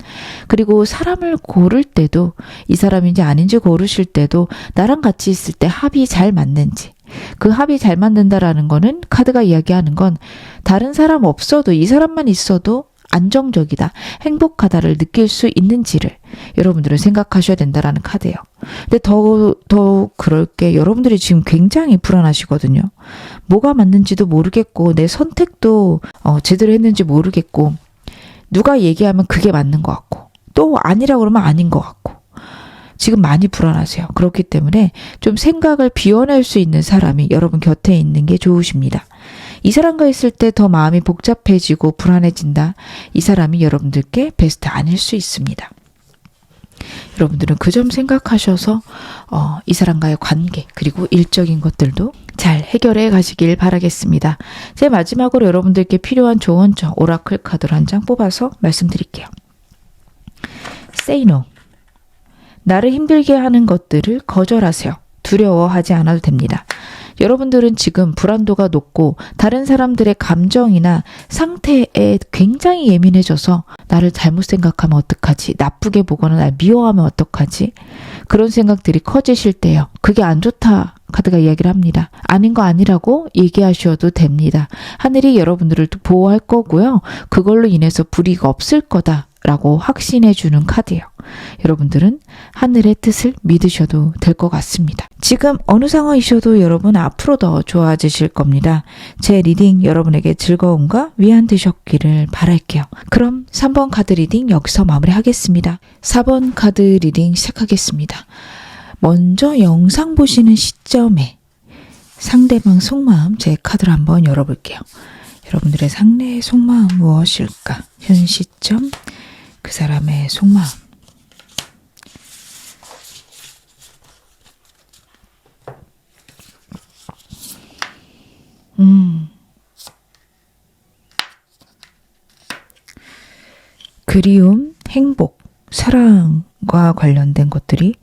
그리고 사람을 고를 때도 이 사람인지 아닌지 고르실 때도 나랑 같이 있을 때 합이 잘 맞는지. 그 합이 잘 맞는다라는 거는 카드가 이야기하는 건 다른 사람 없어도 이 사람만 있어도 안정적이다, 행복하다를 느낄 수 있는지를 여러분들은 생각하셔야 된다라는 카드예요. 근데 더 그럴 게 여러분들이 지금 굉장히 불안하시거든요. 뭐가 맞는지도 모르겠고 내 선택도 제대로 했는지 모르겠고 누가 얘기하면 그게 맞는 것 같고 또 아니라고 그러면 아닌 것 같고 지금 많이 불안하세요. 그렇기 때문에 좀 생각을 비워낼 수 있는 사람이 여러분 곁에 있는 게 좋으십니다. 이 사람과 있을 때 더 마음이 복잡해지고 불안해진다. 이 사람이 여러분들께 베스트 아닐 수 있습니다. 여러분들은 그 점 생각하셔서 이 사람과의 관계 그리고 일적인 것들도 잘 해결해 가시길 바라겠습니다. 제 마지막으로 여러분들께 필요한 조언점 오라클 카드를 한 장 뽑아서 말씀드릴게요. Say no. 나를 힘들게 하는 것들을 거절하세요. 두려워하지 않아도 됩니다. 여러분들은 지금 불안도가 높고 다른 사람들의 감정이나 상태에 굉장히 예민해져서 나를 잘못 생각하면 어떡하지? 나쁘게 보거나 날 미워하면 어떡하지? 그런 생각들이 커지실 때요. 그게 안 좋다. 카드가 이야기를 합니다. 아닌 거 아니라고 얘기하셔도 됩니다. 하늘이 여러분들을 보호할 거고요. 그걸로 인해서 불이익 없을 거다. 라고 확신해 주는 카드예요. 여러분들은 하늘의 뜻을 믿으셔도 될 것 같습니다. 지금 어느 상황이셔도 여러분 앞으로 더 좋아지실 겁니다. 제 리딩 여러분에게 즐거움과 위안 되셨기를 바랄게요. 그럼 3번 카드 리딩 여기서 마무리하겠습니다. 4번 카드 리딩 시작하겠습니다. 먼저 영상 보시는 시점에 상대방 속마음 제 카드를 한번 열어볼게요. 여러분들의 상대의 속마음 무엇일까? 현 시점 그 사람의 속마음. 그리움, 행복, 사랑과 관련된 것들이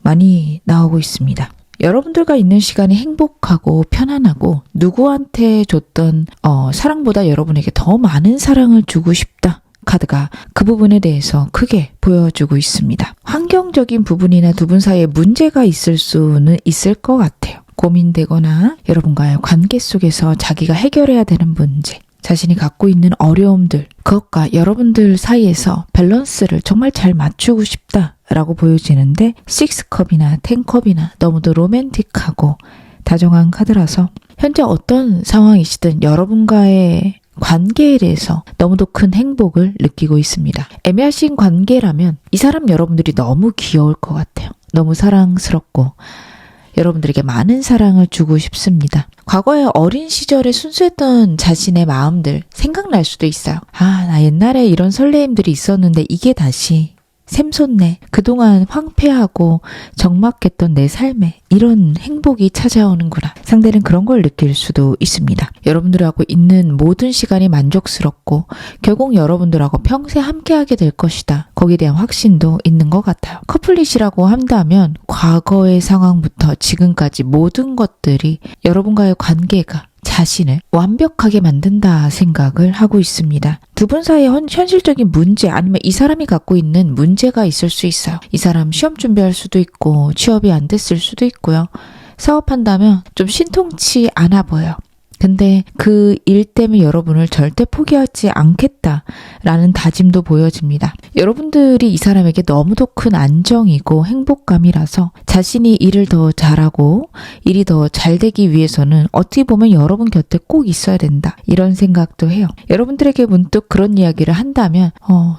많이 나오고 있습니다. 여러분들과 있는 시간이 행복하고 편안하고 누구한테 줬던 사랑보다 여러분에게 더 많은 사랑을 주고 싶다. 카드가 그 부분에 대해서 크게 보여주고 있습니다. 환경적인 부분이나 두 분 사이에 문제가 있을 수는 있을 것 같아요. 고민되거나 여러분과의 관계 속에서 자기가 해결해야 되는 문제, 자신이 갖고 있는 어려움들, 그것과 여러분들 사이에서 밸런스를 정말 잘 맞추고 싶다라고 보여지는데 6컵이나 10컵이나 너무도 로맨틱하고 다정한 카드라서 현재 어떤 상황이시든 여러분과의 관계에 대해서 너무도 큰 행복을 느끼고 있습니다. 애매하신 관계라면 이 사람 여러분들이 너무 귀여울 것 같아요. 너무 사랑스럽고 여러분들에게 많은 사랑을 주고 싶습니다. 과거에 어린 시절에 순수했던 자신의 마음들 생각날 수도 있어요. 나 옛날에 이런 설레임들이 있었는데 이게 다시 샘솟네. 그동안 황폐하고 적막했던 내 삶에 이런 행복이 찾아오는구나. 상대는 그런 걸 느낄 수도 있습니다. 여러분들하고 있는 모든 시간이 만족스럽고 결국 여러분들하고 평생 함께하게 될 것이다. 거기에 대한 확신도 있는 것 같아요. 커플릿이라고 한다면 과거의 상황부터 지금까지 모든 것들이 여러분과의 관계가 자신을 완벽하게 만든다 생각을 하고 있습니다. 두 분 사이에 현실적인 문제 아니면 이 사람이 갖고 있는 문제가 있을 수 있어요. 이 사람 시험 준비할 수도 있고 취업이 안 됐을 수도 있고요. 사업한다면 좀 신통치 않아 보여요. 근데 그 일 때문에 여러분을 절대 포기하지 않겠다라는 다짐도 보여집니다. 여러분들이 이 사람에게 너무도 큰 안정이고 행복감이라서 자신이 일을 더 잘하고 일이 더 잘 되기 위해서는 어떻게 보면 여러분 곁에 꼭 있어야 된다. 이런 생각도 해요. 여러분들에게 문득 그런 이야기를 한다면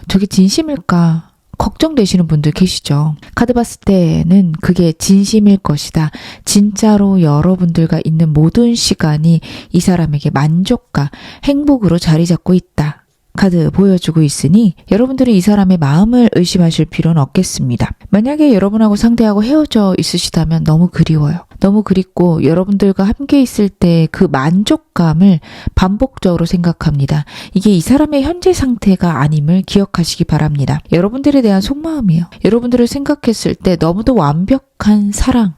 저게 진심일까? 걱정되시는 분들 계시죠. 카드 봤을 때는 그게 진심일 것이다. 진짜로 여러분들과 있는 모든 시간이 이 사람에게 만족과 행복으로 자리 잡고 있다. 카드 보여주고 있으니 여러분들이 이 사람의 마음을 의심하실 필요는 없겠습니다. 만약에 여러분하고 상대하고 헤어져 있으시다면 너무 그리워요. 너무 그립고 여러분들과 함께 있을 때 그 만족감을 반복적으로 생각합니다. 이게 이 사람의 현재 상태가 아님을 기억하시기 바랍니다. 여러분들에 대한 속마음이에요. 여러분들을 생각했을 때 너무도 완벽한 사랑,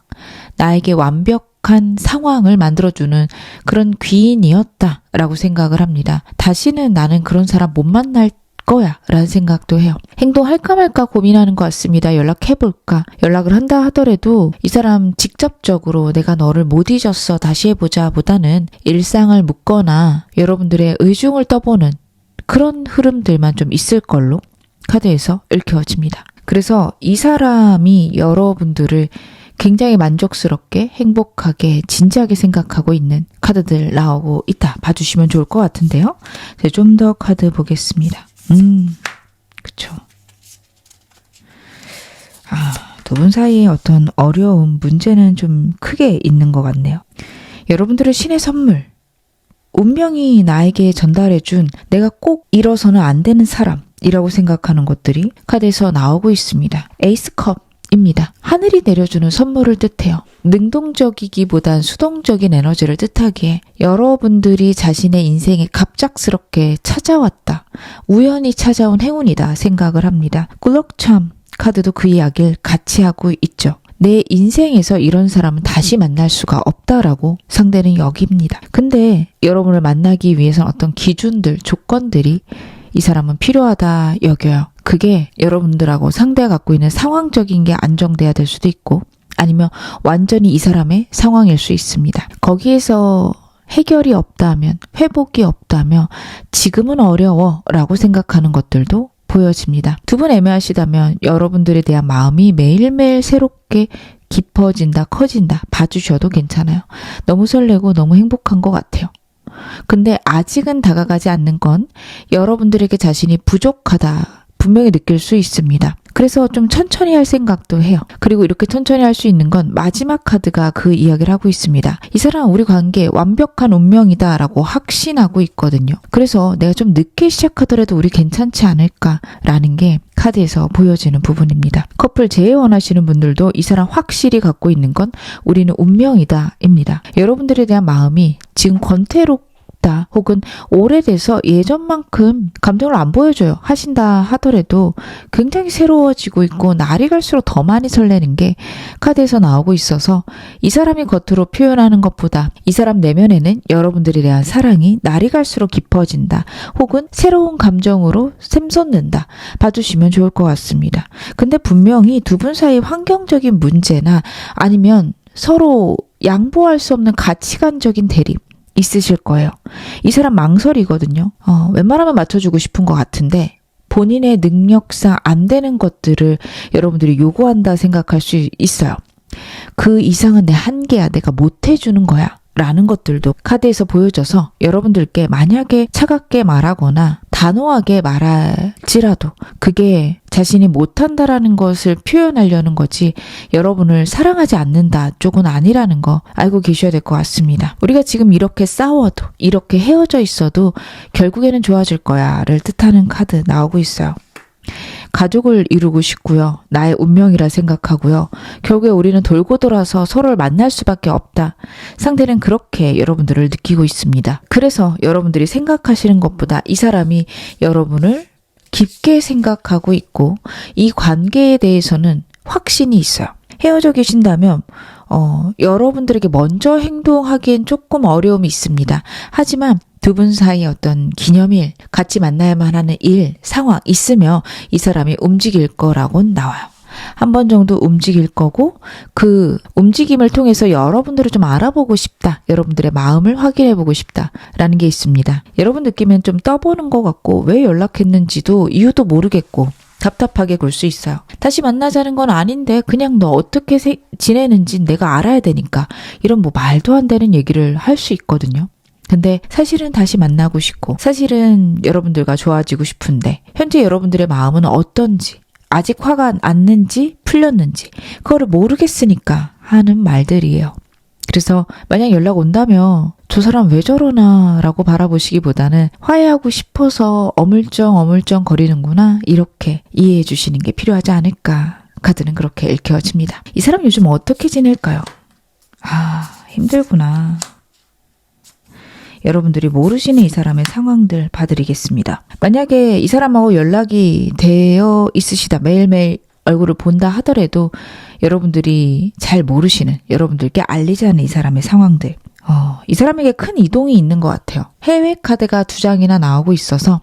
나에게 완벽한 상황을 만들어주는 그런 귀인이었다라고 생각을 합니다. 다시는 나는 그런 사람 못 만날 거야 라는 생각도 해요. 행동할까 말까 고민하는 것 같습니다. 연락해볼까? 연락을 한다 하더라도 이 사람 직접적으로 내가 너를 못 잊었어 다시 해보자 보다는 일상을 묻거나 여러분들의 의중을 떠보는 그런 흐름들만 좀 있을 걸로 카드에서 읽혀집니다. 그래서 이 사람이 여러분들을 굉장히 만족스럽게 행복하게 진지하게 생각하고 있는 카드들 나오고 있다. 봐주시면 좋을 것 같은데요. 좀 더 카드 보겠습니다. 그쵸. 두 분 사이에 어떤 어려움, 문제는 좀 크게 있는 것 같네요. 여러분들의 신의 선물, 운명이 나에게 전달해준 내가 꼭 잃어서는 안 되는 사람이라고 생각하는 것들이 카드에서 나오고 있습니다. 에이스컵 입니다. 하늘이 내려주는 선물을 뜻해요. 능동적이기보단 수동적인 에너지를 뜻하기에 여러분들이 자신의 인생에 갑작스럽게 찾아왔다. 우연히 찾아온 행운이다 생각을 합니다. 꿀럭참 카드도 그 이야기를 같이 하고 있죠. 내 인생에서 이런 사람은 다시 만날 수가 없다라고 상대는 여깁니다. 근데 여러분을 만나기 위해서는 어떤 기준들, 조건들이 이 사람은 필요하다 여겨요. 그게 여러분들하고 상대가 갖고 있는 상황적인 게 안정돼야 될 수도 있고 아니면 완전히 이 사람의 상황일 수 있습니다. 거기에서 해결이 없다면, 회복이 없다면 지금은 어려워 라고 생각하는 것들도 보여집니다. 두 분 애매하시다면 여러분들에 대한 마음이 매일매일 새롭게 깊어진다, 커진다 봐주셔도 괜찮아요. 너무 설레고 너무 행복한 것 같아요. 근데 아직은 다가가지 않는 건 여러분들에게 자신이 부족하다 분명히 느낄 수 있습니다. 그래서 좀 천천히 할 생각도 해요. 그리고 이렇게 천천히 할 수 있는 건 마지막 카드가 그 이야기를 하고 있습니다. 이 사람 우리 관계 완벽한 운명이다 라고 확신하고 있거든요. 그래서 내가 좀 늦게 시작하더라도 우리 괜찮지 않을까라는 게 카드에서 보여지는 부분입니다. 커플 재회원하시는 분들도 이 사람 확실히 갖고 있는 건 우리는 운명이다 입니다. 여러분들에 대한 마음이 지금 권태롭다 혹은 오래돼서 예전만큼 감정을 안 보여줘요. 하신다 하더라도 굉장히 새로워지고 있고 날이 갈수록 더 많이 설레는 게 카드에서 나오고 있어서 이 사람이 겉으로 표현하는 것보다 이 사람 내면에는 여러분들에 대한 사랑이 날이 갈수록 깊어진다 혹은 새로운 감정으로 샘솟는다 봐주시면 좋을 것 같습니다. 근데 분명히 두 분 사이 환경적인 문제나 아니면 서로 양보할 수 없는 가치관적인 대립 있으실 거예요. 이 사람 망설이거든요. 웬만하면 맞춰주고 싶은 것 같은데 본인의 능력상 안 되는 것들을 여러분들이 요구한다 생각할 수 있어요. 그 이상은 내 한계야. 내가 못 해주는 거야. 라는 것들도 카드에서 보여져서 여러분들께 만약에 차갑게 말하거나 단호하게 말할지라도 그게 자신이 못한다라는 것을 표현하려는 거지 여러분을 사랑하지 않는다 쪽은 아니라는 거 알고 계셔야 될 것 같습니다. 우리가 지금 이렇게 싸워도 이렇게 헤어져 있어도 결국에는 좋아질 거야를 뜻하는 카드 나오고 있어요. 가족을 이루고 싶고요. 나의 운명이라 생각하고요. 결국에 우리는 돌고 돌아서 서로를 만날 수밖에 없다. 상대는 그렇게 여러분들을 느끼고 있습니다. 그래서 여러분들이 생각하시는 것보다 이 사람이 여러분을 깊게 생각하고 있고 이 관계에 대해서는 확신이 있어요. 헤어져 계신다면 여러분들에게 먼저 행동하기엔 조금 어려움이 있습니다. 하지만 두 분 사이에 어떤 기념일, 같이 만나야만 하는 일, 상황 있으며 이 사람이 움직일 거라고는 나와요. 한 번 정도 움직일 거고 그 움직임을 통해서 여러분들을 좀 알아보고 싶다. 여러분들의 마음을 확인해보고 싶다라는 게 있습니다. 여러분 느낌엔 좀 떠보는 것 같고 왜 연락했는지도 이유도 모르겠고 답답하게 굴 수 있어요. 다시 만나자는 건 아닌데 그냥 너 어떻게 지내는지 내가 알아야 되니까 이런 뭐 말도 안 되는 얘기를 할 수 있거든요. 근데 사실은 다시 만나고 싶고 사실은 여러분들과 좋아지고 싶은데 현재 여러분들의 마음은 어떤지 아직 화가 났는지 풀렸는지 그거를 모르겠으니까 하는 말들이에요. 그래서 만약 연락 온다면 저 사람 왜 저러나 라고 바라보시기보다는 화해하고 싶어서 어물쩡 거리는구나 이렇게 이해해 주시는 게 필요하지 않을까. 카드는 그렇게 읽혀집니다. 이 사람 요즘 어떻게 지낼까요? 힘들구나. 여러분들이 모르시는 이 사람의 상황들 봐드리겠습니다. 만약에 이 사람하고 연락이 되어 있으시다, 매일매일 얼굴을 본다 하더라도 여러분들이 잘 모르시는, 여러분들께 알리지 않은 이 사람의 상황들, 이 사람에게 큰 이동이 있는 것 같아요. 해외 카드가 2장이나 나오고 있어서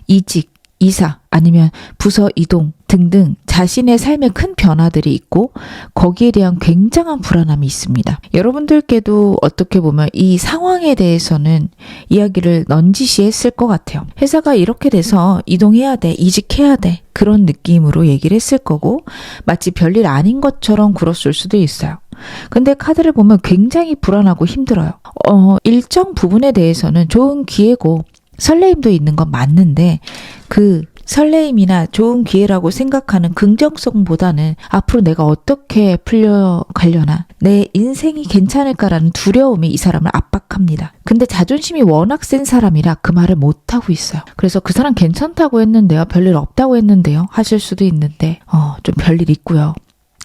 이직, 이사 아니면 부서 이동 등등 자신의 삶에 큰 변화들이 있고 거기에 대한 굉장한 불안함이 있습니다. 여러분들께도 어떻게 보면 이 상황에 대해서는 이야기를 넌지시 했을 것 같아요. 회사가 이렇게 돼서 이동해야 돼, 이직해야 돼 그런 느낌으로 얘기를 했을 거고 마치 별일 아닌 것처럼 굴었을 수도 있어요. 근데 카드를 보면 굉장히 불안하고 힘들어요. 일정 부분에 대해서는 좋은 기회고 설레임도 있는 건 맞는데 그 설레임이나 좋은 기회라고 생각하는 긍정성보다는 앞으로 내가 어떻게 풀려가려나, 내 인생이 괜찮을까라는 두려움이 이 사람을 압박합니다. 근데 자존심이 워낙 센 사람이라 그 말을 못하고 있어요. 그래서 그 사람 괜찮다고 했는데요, 별일 없다고 했는데요 하실 수도 있는데 좀 별일 있고요,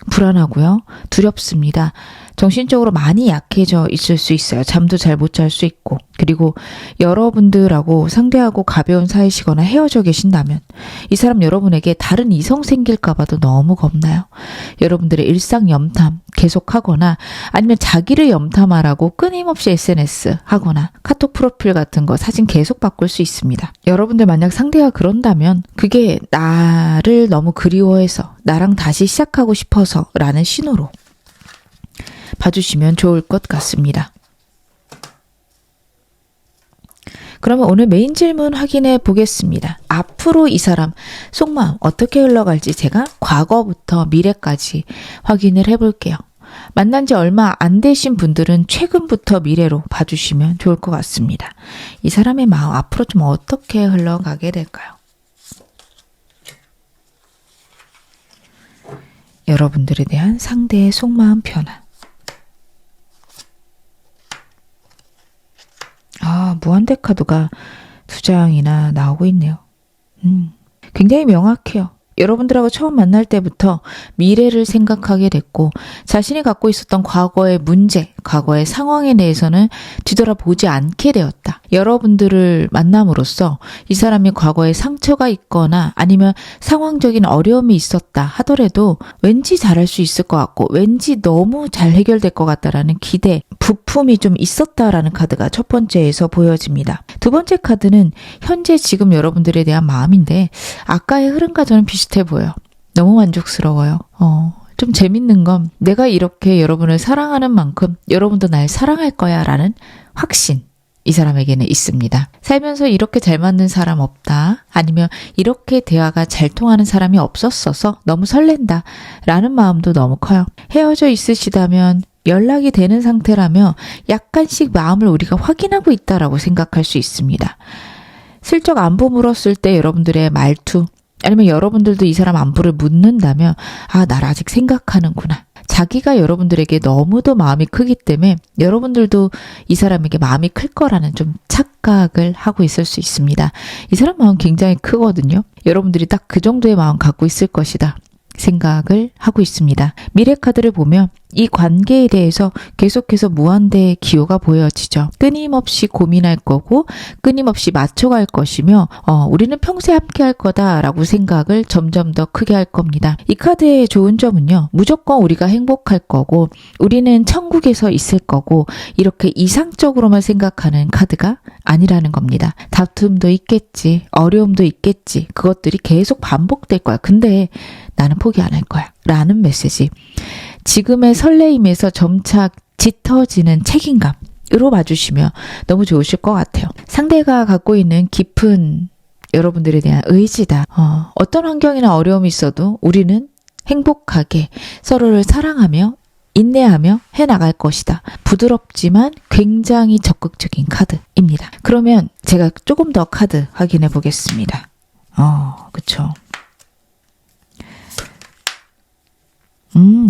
불안하고요, 두렵습니다. 정신적으로 많이 약해져 있을 수 있어요. 잠도 잘 못 잘 수 있고, 그리고 여러분들하고 상대하고 가벼운 사이시거나 헤어져 계신다면 이 사람 여러분에게 다른 이성 생길까 봐도 너무 겁나요. 여러분들의 일상 염탐 계속하거나 아니면 자기를 염탐하라고 끊임없이 SNS 하거나 카톡 프로필 같은 거 사진 계속 바꿀 수 있습니다. 여러분들 만약 상대가 그런다면 그게 나를 너무 그리워해서 나랑 다시 시작하고 싶어서 라는 신호로 봐주시면 좋을 것 같습니다. 그러면 오늘 메인 질문 확인해 보겠습니다. 앞으로 이 사람 속마음 어떻게 흘러갈지 제가 과거부터 미래까지 확인을 해볼게요. 만난 지 얼마 안 되신 분들은 최근부터 미래로 봐주시면 좋을 것 같습니다. 이 사람의 마음 앞으로 좀 어떻게 흘러가게 될까요? 여러분들에 대한 상대의 속마음 변화. 무한대 카드가 2장이나 나오고 있네요. 굉장히 명확해요. 여러분들하고 처음 만날 때부터 미래를 생각하게 됐고 자신이 갖고 있었던 과거의 문제, 과거의 상황에 대해서는 뒤돌아보지 않게 되었다. 여러분들을 만남으로써 이 사람이 과거에 상처가 있거나 아니면 상황적인 어려움이 있었다 하더라도 왠지 잘할 수 있을 것 같고 왠지 너무 잘 해결될 것 같다라는 기대, 부품이 좀 있었다라는 카드가 첫 번째에서 보여집니다. 두 번째 카드는 현재 지금 여러분들에 대한 마음인데 아까의 흐름과 저는 비슷해 보여요. 너무 만족스러워요. 좀 재밌는 건 내가 이렇게 여러분을 사랑하는 만큼 여러분도 날 사랑할 거야 라는 확신, 이 사람에게는 있습니다. 살면서 이렇게 잘 맞는 사람 없다, 아니면 이렇게 대화가 잘 통하는 사람이 없었어서 너무 설렌다 라는 마음도 너무 커요. 헤어져 있으시다면, 연락이 되는 상태라며 약간씩 마음을 우리가 확인하고 있다라고 생각할 수 있습니다. 슬쩍 안부 물었을 때 여러분들의 말투, 아니면 여러분들도 이 사람 안부를 묻는다면 나를 아직 생각하는구나. 자기가 여러분들에게 너무도 마음이 크기 때문에 여러분들도 이 사람에게 마음이 클 거라는 좀 착각을 하고 있을 수 있습니다. 이 사람 마음 굉장히 크거든요. 여러분들이 딱 그 정도의 마음 갖고 있을 것이다 생각을 하고 있습니다. 미래 카드를 보면 이 관계에 대해서 계속해서 무한대의 기호가 보여지죠. 끊임없이 고민할 거고 끊임없이 맞춰갈 것이며 우리는 평생 함께 할 거다라고 생각을 점점 더 크게 할 겁니다. 이 카드의 좋은 점은요, 무조건 우리가 행복할 거고 우리는 천국에서 있을 거고 이렇게 이상적으로만 생각하는 카드가 아니라는 겁니다. 다툼도 있겠지, 어려움도 있겠지, 그것들이 계속 반복될 거야. 근데 나는 포기 안 할 거야 라는 메시지. 지금의 설레임에서 점차 짙어지는 책임감으로 봐주시면 너무 좋으실 것 같아요. 상대가 갖고 있는 깊은 여러분들에 대한 의지다. 어떤 환경이나 어려움이 있어도 우리는 행복하게 서로를 사랑하며 인내하며 해나갈 것이다. 부드럽지만 굉장히 적극적인 카드입니다. 그러면 제가 조금 더 카드 확인해 보겠습니다. 그쵸.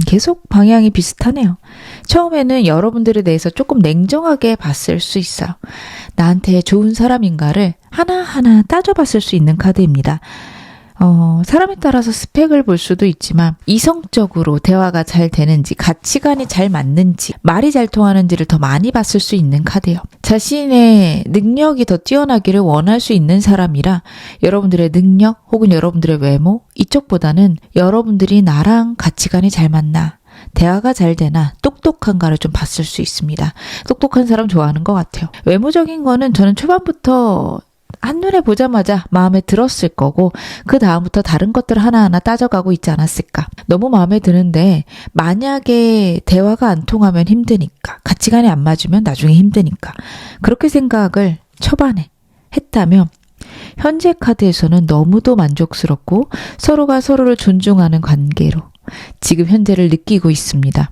계속 방향이 비슷하네요. 처음에는 여러분들에 대해서 조금 냉정하게 봤을 수 있어요. 나한테 좋은 사람인가를 하나하나 따져봤을 수 있는 카드입니다. 사람에 따라서 스펙을 볼 수도 있지만 이성적으로 대화가 잘 되는지, 가치관이 잘 맞는지, 말이 잘 통하는지를 더 많이 봤을 수 있는 카드예요. 자신의 능력이 더 뛰어나기를 원할 수 있는 사람이라 여러분들의 능력 혹은 여러분들의 외모 이쪽보다는 여러분들이 나랑 가치관이 잘 맞나, 대화가 잘 되나, 똑똑한가를 좀 봤을 수 있습니다. 똑똑한 사람 좋아하는 것 같아요. 외모적인 거는 저는 초반부터 한눈에 보자마자 마음에 들었을 거고 그 다음부터 다른 것들 하나하나 따져가고 있지 않았을까. 너무 마음에 드는데 만약에 대화가 안 통하면 힘드니까, 가치관이 안 맞으면 나중에 힘드니까, 그렇게 생각을 초반에 했다면 현재 카드에서는 너무도 만족스럽고 서로가 서로를 존중하는 관계로 지금 현재를 느끼고 있습니다.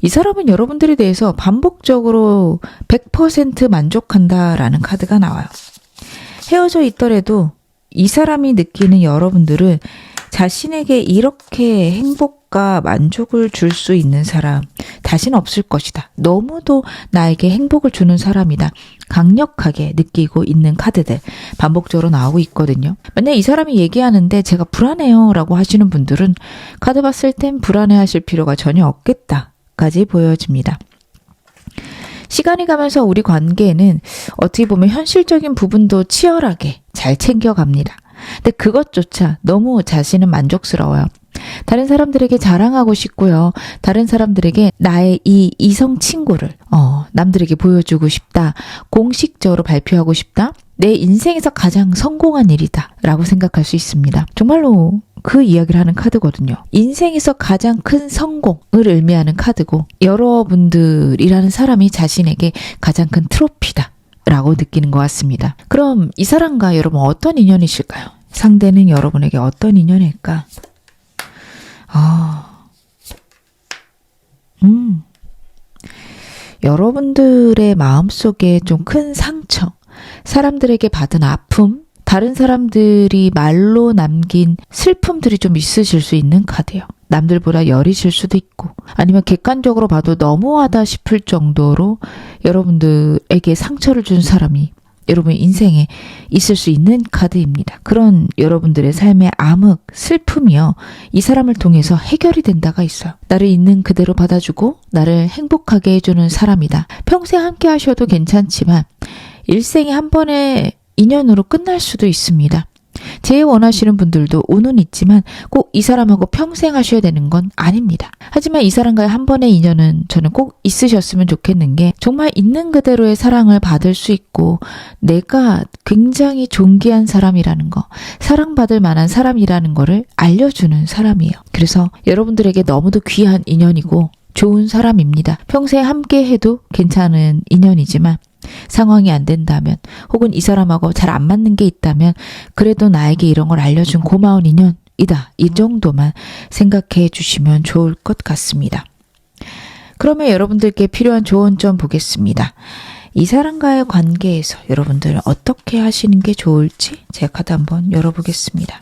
이 사람은 여러분들에 대해서 반복적으로 100% 만족한다라는 카드가 나와요. 헤어져 있더라도 이 사람이 느끼는 여러분들은 자신에게 이렇게 행복과 만족을 줄 수 있는 사람 다시는 없을 것이다. 너무도 나에게 행복을 주는 사람이다. 강력하게 느끼고 있는 카드들 반복적으로 나오고 있거든요. 만약 이 사람이 얘기하는데 제가 불안해요 라고 하시는 분들은 카드 봤을 땐 불안해하실 필요가 전혀 없겠다까지 보여집니다. 시간이 가면서 우리 관계에는 어떻게 보면 현실적인 부분도 치열하게 잘 챙겨갑니다. 근데 그것조차 너무 자신은 만족스러워요. 다른 사람들에게 자랑하고 싶고요. 다른 사람들에게 나의 이 이성 친구를 남들에게 보여주고 싶다. 공식적으로 발표하고 싶다. 내 인생에서 가장 성공한 일이다 라고 생각할 수 있습니다. 정말로 그 이야기를 하는 카드거든요. 인생에서 가장 큰 성공을 의미하는 카드고 여러분들이라는 사람이 자신에게 가장 큰 트로피다 라고 느끼는 것 같습니다. 그럼 이 사람과 여러분 어떤 인연이실까요? 상대는 여러분에게 어떤 인연일까? 여러분들의 마음속에 좀 큰 상처, 사람들에게 받은 아픔, 다른 사람들이 말로 남긴 슬픔들이 좀 있으실 수 있는 카드예요. 남들보다 여리실 수도 있고 아니면 객관적으로 봐도 너무하다 싶을 정도로 여러분들에게 상처를 준 사람이 여러분 인생에 있을 수 있는 카드입니다. 그런 여러분들의 삶의 암흑, 슬픔이요. 이 사람을 통해서 해결이 된다가 있어요. 나를 있는 그대로 받아주고 나를 행복하게 해주는 사람이다. 평생 함께 하셔도 괜찮지만 일생에 한 번의 인연으로 끝날 수도 있습니다. 제일 원하시는 분들도 운은 있지만 꼭 이 사람하고 평생 하셔야 되는 건 아닙니다. 하지만 이 사람과의 한 번의 인연은 저는 꼭 있으셨으면 좋겠는 게 정말 있는 그대로의 사랑을 받을 수 있고 내가 굉장히 존귀한 사람이라는 거, 사랑받을 만한 사람이라는 거를 알려주는 사람이에요. 그래서 여러분들에게 너무도 귀한 인연이고 좋은 사람입니다. 평생 함께 해도 괜찮은 인연이지만 상황이 안 된다면 혹은 이 사람하고 잘 안 맞는 게 있다면 그래도 나에게 이런 걸 알려준 고마운 인연이다. 이 정도만 생각해 주시면 좋을 것 같습니다. 그러면 여러분들께 필요한 조언 좀 보겠습니다. 이 사람과의 관계에서 여러분들 어떻게 하시는 게 좋을지 제가 카드 한번 열어보겠습니다.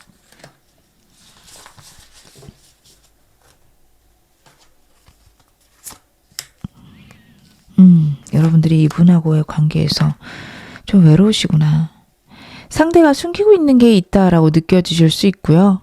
여러분들이 이분하고의 관계에서 좀 외로우시구나. 상대가 숨기고 있는 게 있다라고 느껴지실 수 있고요.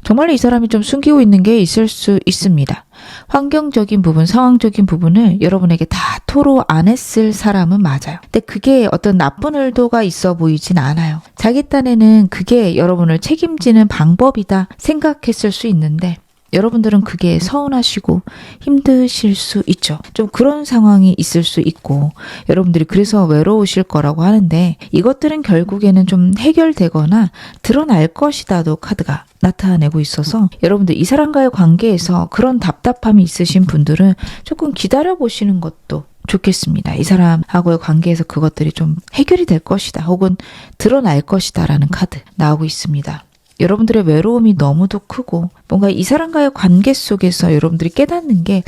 정말로 이 사람이 좀 숨기고 있는 게 있을 수 있습니다. 환경적인 부분, 상황적인 부분을 여러분에게 다 토로 안 했을 사람은 맞아요. 근데 그게 어떤 나쁜 의도가 있어 보이진 않아요. 자기 딴에는 그게 여러분을 책임지는 방법이다 생각했을 수 있는데 여러분들은 그게 서운하시고 힘드실 수 있죠. 좀 그런 상황이 있을 수 있고 여러분들이 그래서 외로우실 거라고 하는데 이것들은 결국에는 좀 해결되거나 드러날 것이다도 카드가 나타내고 있어서 여러분들 이 사람과의 관계에서 그런 답답함이 있으신 분들은 조금 기다려보시는 것도 좋겠습니다. 이 사람하고의 관계에서 그것들이 좀 해결이 될 것이다 혹은 드러날 것이다 라는 카드 나오고 있습니다. 여러분들의 외로움이 너무도 크고 뭔가 이 사람과의 관계 속에서 여러분들이 깨닫는 게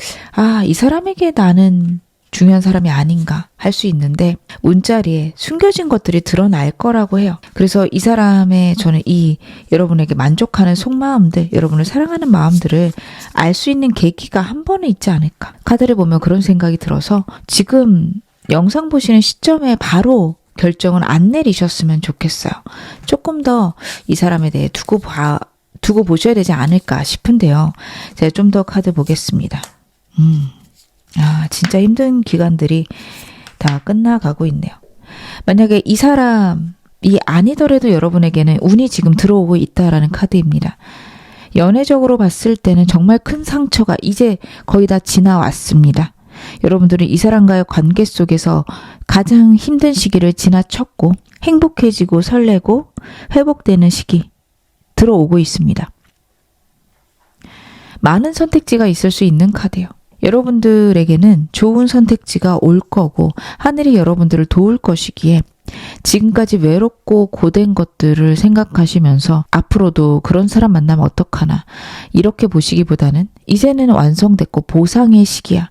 이 사람에게 나는 중요한 사람이 아닌가 할 수 있는데 운자리에 숨겨진 것들이 드러날 거라고 해요. 그래서 이 사람의 저는 이 여러분에게 만족하는 속마음들, 여러분을 사랑하는 마음들을 알 수 있는 계기가 한 번은 있지 않을까. 카드를 보면 그런 생각이 들어서 지금 영상 보시는 시점에 바로 결정은 안 내리셨으면 좋겠어요. 조금 더 이 사람에 대해 두고 보셔야 되지 않을까 싶은데요. 제가 좀 더 카드 보겠습니다. 진짜 힘든 기간들이 다 끝나가고 있네요. 만약에 이 사람이 아니더라도 여러분에게는 운이 지금 들어오고 있다라는 카드입니다. 연애적으로 봤을 때는 정말 큰 상처가 이제 거의 다 지나왔습니다. 여러분들은 이 사람과의 관계 속에서 가장 힘든 시기를 지나쳤고 행복해지고 설레고 회복되는 시기 들어오고 있습니다. 많은 선택지가 있을 수 있는 카드예요. 여러분들에게는 좋은 선택지가 올 거고 하늘이 여러분들을 도울 것이기에 지금까지 외롭고 고된 것들을 생각하시면서 앞으로도 그런 사람 만나면 어떡하나 이렇게 보시기보다는 이제는 완성됐고 보상의 시기야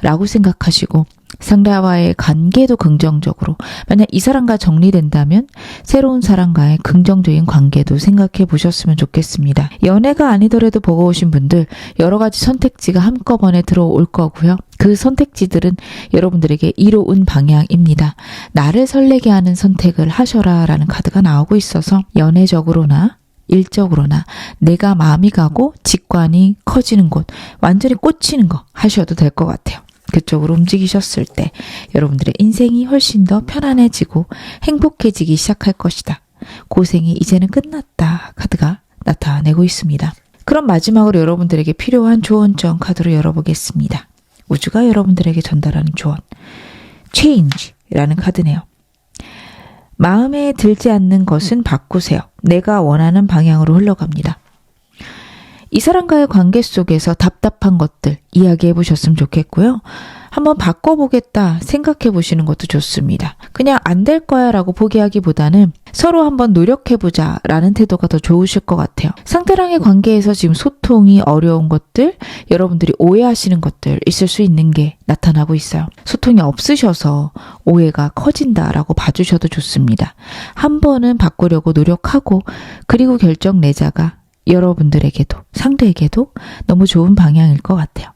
라고 생각하시고 상대와의 관계도 긍정적으로 만약 이 사람과 정리된다면 새로운 사람과의 긍정적인 관계도 생각해 보셨으면 좋겠습니다. 연애가 아니더라도 버거우신 분들 여러 가지 선택지가 한꺼번에 들어올 거고요. 그 선택지들은 여러분들에게 이로운 방향입니다. 나를 설레게 하는 선택을 하셔라 라는 카드가 나오고 있어서 연애적으로나 일적으로나 내가 마음이 가고 직관이 커지는 곳 완전히 꽂히는 거 하셔도 될 것 같아요. 그쪽으로 움직이셨을 때 여러분들의 인생이 훨씬 더 편안해지고 행복해지기 시작할 것이다. 고생이 이제는 끝났다. 카드가 나타내고 있습니다. 그럼 마지막으로 여러분들에게 필요한 조언점 카드로 열어보겠습니다. 우주가 여러분들에게 전달하는 조언. Change라는 카드네요. 마음에 들지 않는 것은 바꾸세요. 내가 원하는 방향으로 흘러갑니다. 이 사람과의 관계 속에서 답답한 것들 이야기해 보셨으면 좋겠고요. 한번 바꿔보겠다 생각해 보시는 것도 좋습니다. 그냥 안 될 거야 라고 포기하기보다는 서로 한번 노력해 보자 라는 태도가 더 좋으실 것 같아요. 상대랑의 관계에서 지금 소통이 어려운 것들, 여러분들이 오해하시는 것들 있을 수 있는 게 나타나고 있어요. 소통이 없으셔서 오해가 커진다라고 봐주셔도 좋습니다. 한 번은 바꾸려고 노력하고 그리고 결정 내자가 여러분들에게도 상대에게도 너무 좋은 방향일 것 같아요.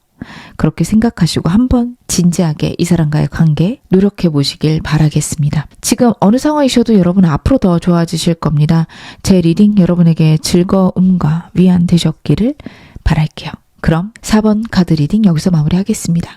그렇게 생각하시고 한번 진지하게 이 사람과의 관계 노력해 보시길 바라겠습니다. 지금 어느 상황이셔도 여러분은 앞으로 더 좋아지실 겁니다. 제 리딩 여러분에게 즐거움과 위안 되셨기를 바랄게요. 그럼 4번 카드 리딩 여기서 마무리하겠습니다.